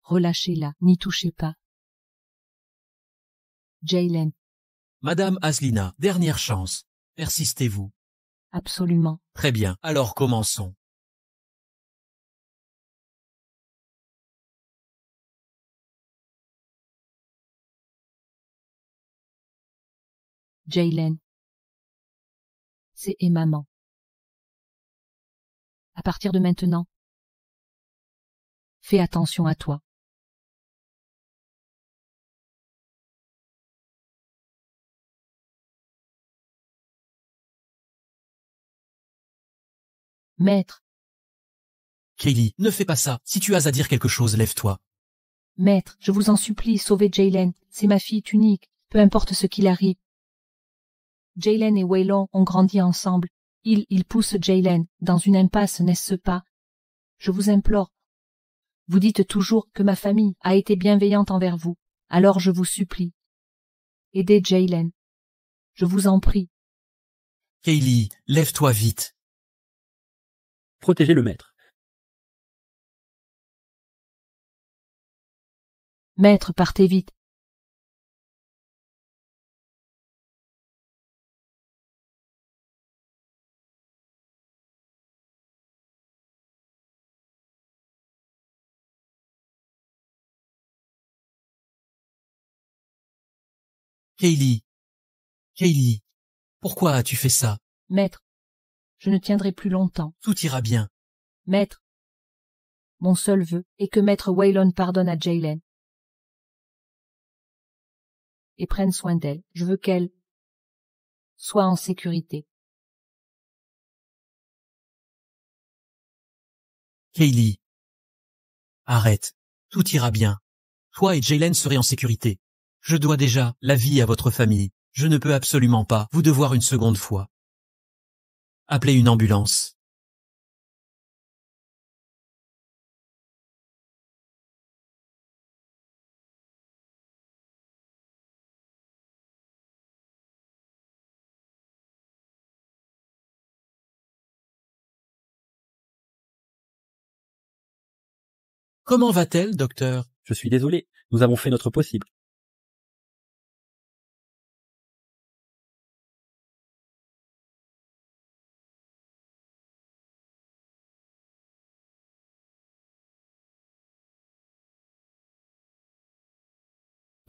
Relâchez-la, n'y touchez pas. Jaylen. Madame Aslina, dernière chance. Persistez-vous? Absolument. Très bien, alors commençons. Jaylen. C'est maman. À partir de maintenant, fais attention à toi. Maître, Kelly, ne fais pas ça. Si tu as à dire quelque chose, lève-toi. maître, je vous en supplie, sauvez Jaylen. C'est ma fille unique, peu importe ce qu'il arrive. Jaylen et Waylon ont grandi ensemble. Il pousse Jaylen dans une impasse, n'est-ce pas? Je vous implore. Vous dites toujours que ma famille a été bienveillante envers vous. Alors je vous supplie. Aidez Jaylen. Je vous en prie. Kaylee, lève-toi vite. Protégez le maître. Maître, partez vite. Kaylee. Kaylee. Pourquoi as-tu fait ça? Maître, je ne tiendrai plus longtemps. Tout ira bien. Maître, mon seul vœu est que Maître Waylon pardonne à Jaylen et prenne soin d'elle. Je veux qu'elle soit en sécurité. Kaylee. Arrête. Tout ira bien. Toi et Jaylen serez en sécurité. Je dois déjà la vie à votre famille. Je ne peux absolument pas vous devoir une seconde fois. Appelez une ambulance. Comment va-t-elle, docteur? Je suis désolé, nous avons fait notre possible.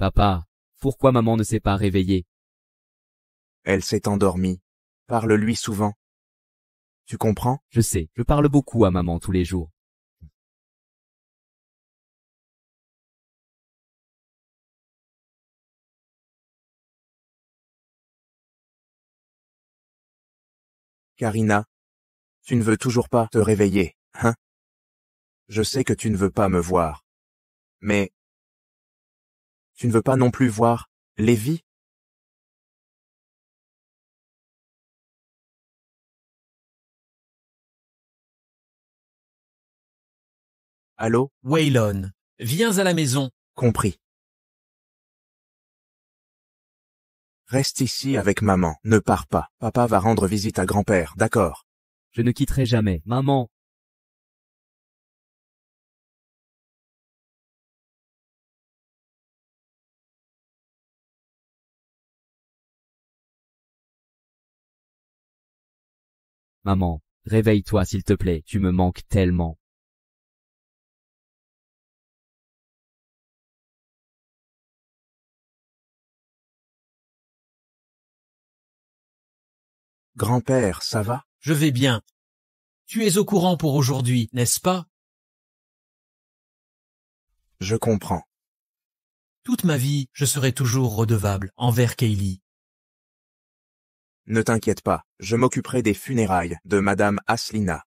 Papa, pourquoi maman ne s'est pas réveillée? Elle s'est endormie. Parle-lui souvent. Tu comprends? Je sais, je parle beaucoup à maman tous les jours. Karina, tu ne veux toujours pas te réveiller, hein? Je sais que tu ne veux pas me voir. Mais tu ne veux pas non plus voir Lévi? Allô? Waylon, viens à la maison. Compris. Reste ici avec maman, ne pars pas. Papa va rendre visite à grand-père, d'accord? Je ne quitterai jamais. Maman, maman, réveille-toi s'il te plaît, tu me manques tellement. Grand-père, ça va? Je vais bien. Tu es au courant pour aujourd'hui, n'est-ce pas? Je comprends. Toute ma vie, je serai toujours redevable envers Kaylee. Ne t'inquiète pas, je m'occuperai des funérailles de Madame Aslina.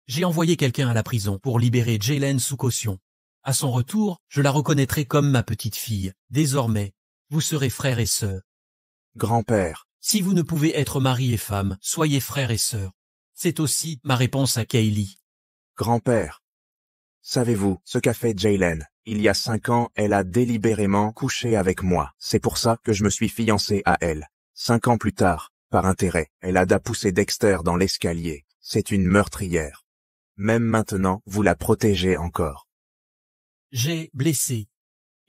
J'ai envoyé quelqu'un à la prison pour libérer Jaylen sous caution. À son retour, je la reconnaîtrai comme ma petite fille. Désormais, vous serez frères et sœurs. Grand-père, Si vous ne pouvez être mari et femme, soyez frères et sœurs. C'est aussi ma réponse à Kaylee. grand-père. Savez-vous ce qu'a fait Jaylen? Il y a 5 ans, elle a délibérément couché avec moi. C'est pour ça que je me suis fiancé à elle. 5 ans plus tard, par intérêt, elle a poussé Dexter dans l'escalier. C'est une meurtrière. Même maintenant, vous la protégez encore. J'ai blessé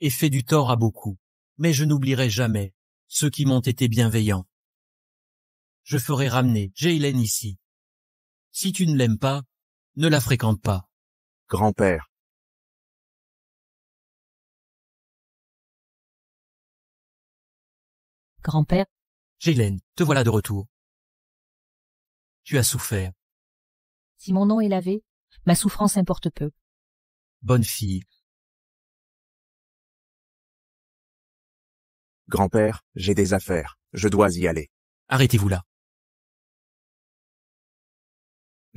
et fait du tort à beaucoup, mais je n'oublierai jamais ceux qui m'ont été bienveillants. Je ferai ramener Jaylen ici. Si tu ne l'aimes pas, ne la fréquente pas. Grand-père, Grand-père, Jaylen, te voilà de retour. Tu as souffert. si mon nom est lavé, ma souffrance importe peu. Bonne fille. grand-père, j'ai des affaires. Je dois y aller. Arrêtez-vous là.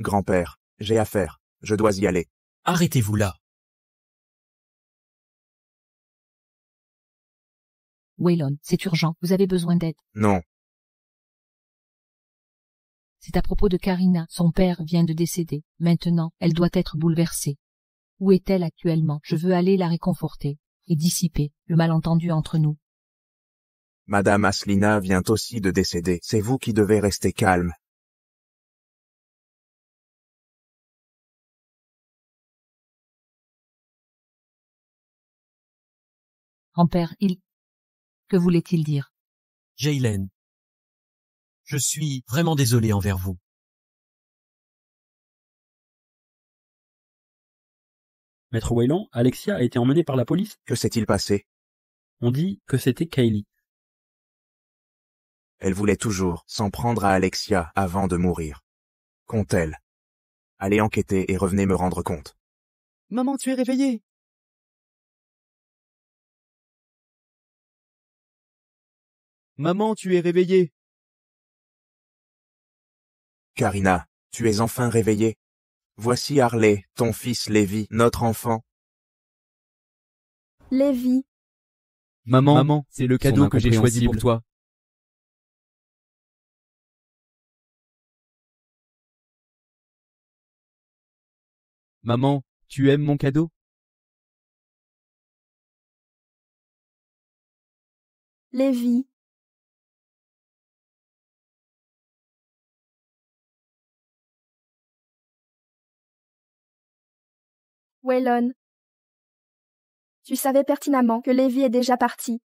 Grand-père, j'ai affaire. Je dois y aller. Arrêtez-vous là. Waylon, c'est urgent, vous avez besoin d'aide. Non, C'est à propos de Karina, son père vient de décéder. Maintenant, elle doit être bouleversée. Où est-elle actuellement? Je veux aller la réconforter et dissiper le malentendu entre nous. Madame Aslina vient aussi de décéder. C'est vous qui devez rester calme. Grand-père, Que voulait-il dire? Jaylen. Je suis vraiment désolé envers vous. Maître Wayland, Alexia a été emmenée par la police. Que s'est-il passé? On dit que c'était Kaylee. Elle voulait toujours s'en prendre à Alexia avant de mourir. Qu'ont-elles? Allez enquêter et revenez me rendre compte. Maman, tu es réveillée. Maman, tu es réveillée. Karina, tu es enfin réveillée. Voici Harley, ton fils Lévi, notre enfant. Lévi, Maman, c'est le cadeau Son que j'ai choisi pour incompréhensible. toi. Maman, tu aimes mon cadeau? Lévi, Waylon. Tu savais pertinemment que Lévi est déjà parti.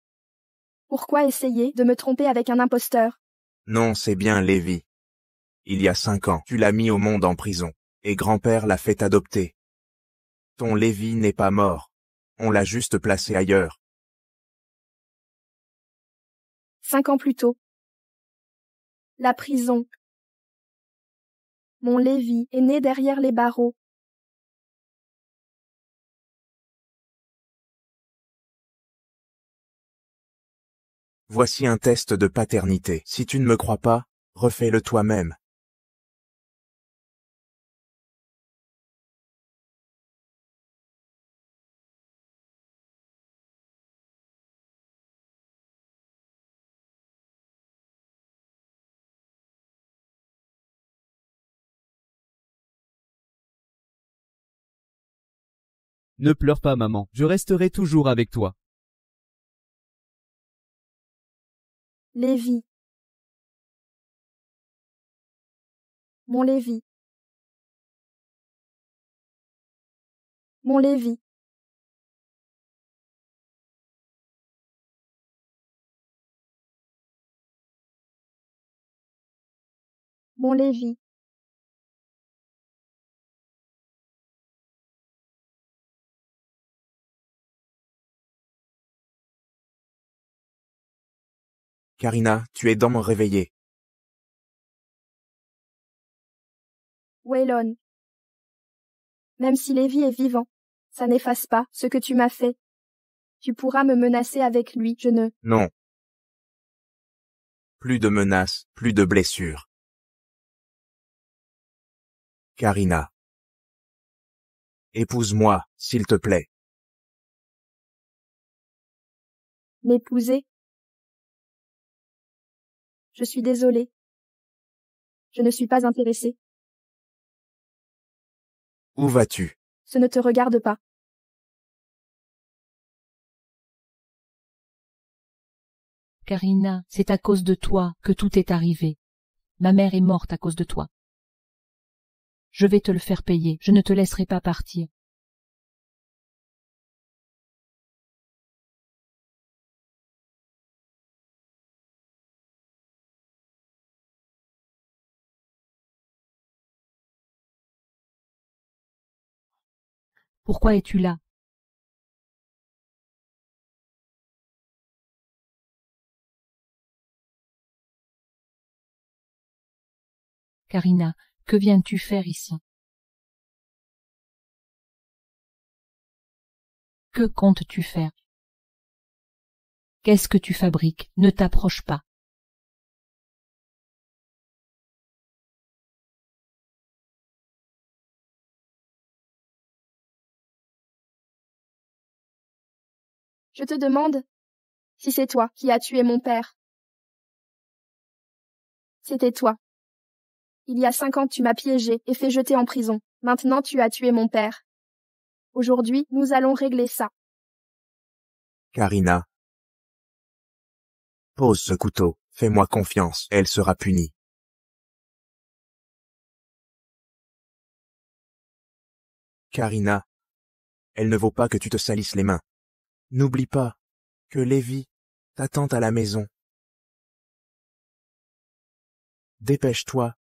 Pourquoi essayer de me tromper avec un imposteur? Non, c'est bien Lévi. Il y a 5 ans, tu l'as mis au monde en prison, et grand-père l'a fait adopter. Ton Lévi n'est pas mort. On l'a juste placé ailleurs. 5 ans plus tôt. La prison. Mon Lévi est né derrière les barreaux. Voici un test de paternité. Si tu ne me crois pas, refais-le toi-même. Ne pleure pas, maman. Je resterai toujours avec toi. Lévi. Mon Lévi. Mon Lévi. Mon Lévi. Karina, tu es dans réveillée. Waylon. Même si Lévi est vivant, ça n'efface pas ce que tu m'as fait. Tu pourras me menacer avec lui, je ne... Non. Plus de menaces, plus de blessures. Karina. Épouse-moi, s'il te plaît. M'épouser? Je suis désolée. Je ne suis pas intéressée. Où vas-tu? Ce ne te regarde pas. Karina, c'est à cause de toi que tout est arrivé. Ma mère est morte à cause de toi. Je vais te le faire payer, je ne te laisserai pas partir. Pourquoi es-tu là? Karina, que viens-tu faire ici? Que comptes-tu faire? Qu'est-ce que tu fabriques? Ne t'approche pas. Je te demande si c'est toi qui as tué mon père. C'était toi. Il y a 5 ans tu m'as piégé et fait jeter en prison. Maintenant tu as tué mon père. Aujourd'hui, nous allons régler ça. Karina. Pose ce couteau, fais-moi confiance, elle sera punie. Karina. Elle ne vaut pas que tu te salisses les mains. N'oublie pas que Lévi t'attend à la maison. Dépêche-toi.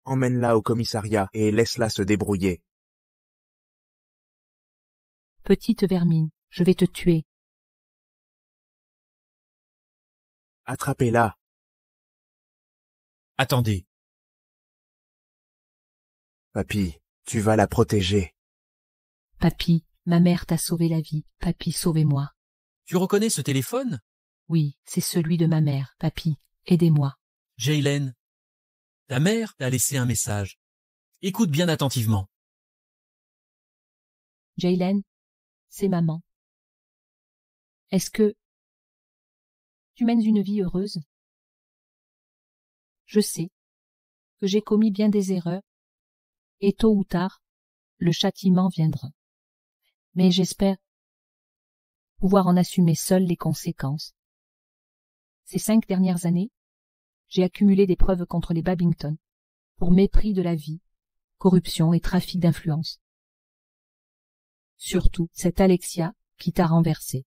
Emmène-la au commissariat et laisse-la se débrouiller. Petite vermine, je vais te tuer. Attrapez-la. Attendez. Papy, tu vas la protéger. Papy, ma mère t'a sauvé la vie. Papy, sauvez-moi. Tu reconnais ce téléphone? Oui, c'est celui de ma mère. Papy, aidez-moi. Jaylen, ta mère t'a laissé un message. Écoute bien attentivement. Jaylen, c'est maman. Est-ce que tu mènes une vie heureuse? Je sais que j'ai commis bien des erreurs, et tôt ou tard, le châtiment viendra. Mais j'espère pouvoir en assumer seul les conséquences. Ces 5 dernières années, j'ai accumulé des preuves contre les Babington, pour mépris de la vie, corruption et trafic d'influence. Surtout cette Alexia qui t'a renversé.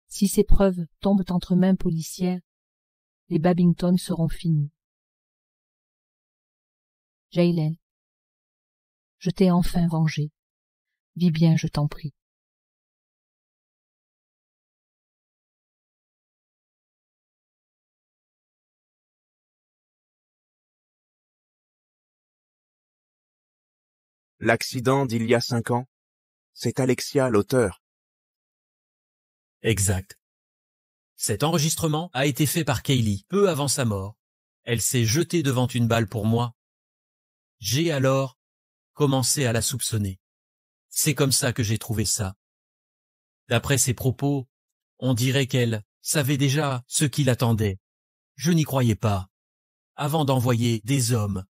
Si ces preuves tombent entre mains policières, les Babington seront finis. Jaylen, je t'ai enfin vengé. Vis bien, je t'en prie. L'accident d'il y a 5 ans, c'est Alexia l'auteur. Exact. Cet enregistrement a été fait par Kaylee peu avant sa mort. Elle s'est jetée devant une balle pour moi. J'ai alors commencé à la soupçonner. C'est comme ça que j'ai trouvé ça. D'après ses propos, on dirait qu'elle savait déjà ce qui l'attendait. Je n'y croyais pas. Avant d'envoyer des hommes,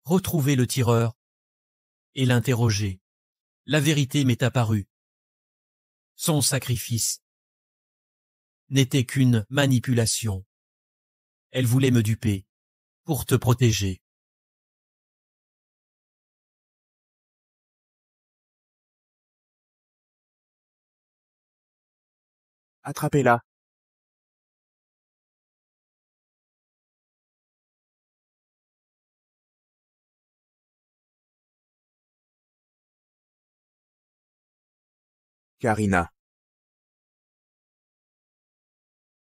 retrouver le tireur et l'interroger, la vérité m'est apparue. Son sacrifice n'était qu'une manipulation. Elle voulait me duper pour te protéger. Attrapez-la. Karina.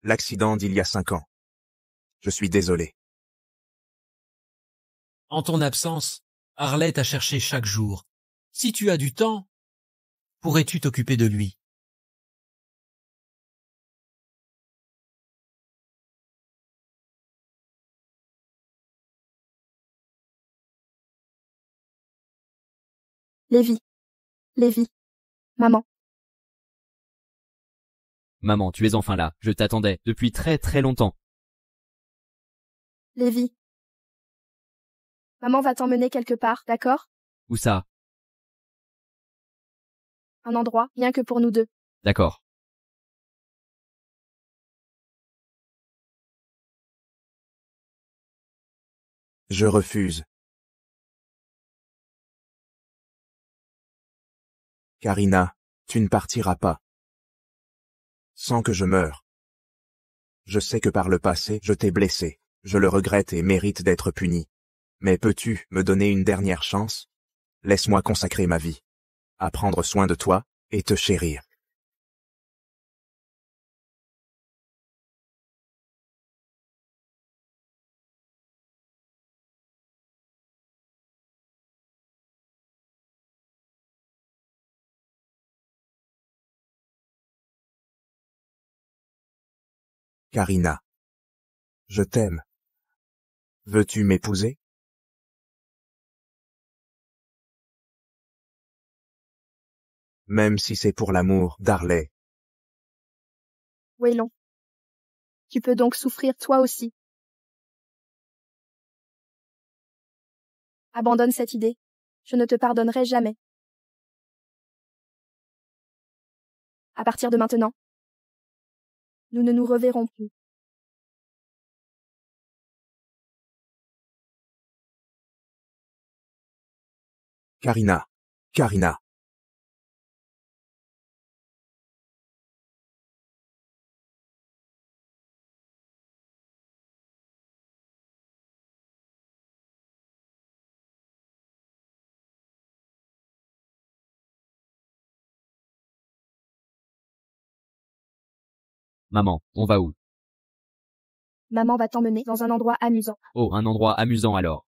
L'accident d'il y a 5 ans. Je suis désolé. En ton absence, Harley t'a cherché chaque jour. Si tu as du temps, pourrais-tu t'occuper de lui? Lévi. Lévi. Maman. Maman, tu es enfin là. Je t'attendais depuis très très longtemps. Lévi. Maman va t'emmener quelque part, d'accord? Où ça? Un endroit, rien que pour nous deux. D'accord. Je refuse. Karina, tu ne partiras pas. Sans que je meure. Je sais que par le passé, je t'ai blessé. Je le regrette et mérite d'être puni. Mais peux-tu me donner une dernière chance? Laisse-moi consacrer ma vie à prendre soin de toi et te chérir. Karina. Je t'aime. Veux-tu m'épouser? Même si c'est pour l'amour d'Harley. Waylon. Tu peux donc souffrir toi aussi. Abandonne cette idée. Je ne te pardonnerai jamais. À partir de maintenant, nous ne nous reverrons plus. Karina. Karina. Maman, on va où? Maman va t'emmener dans un endroit amusant. Oh, un endroit amusant alors.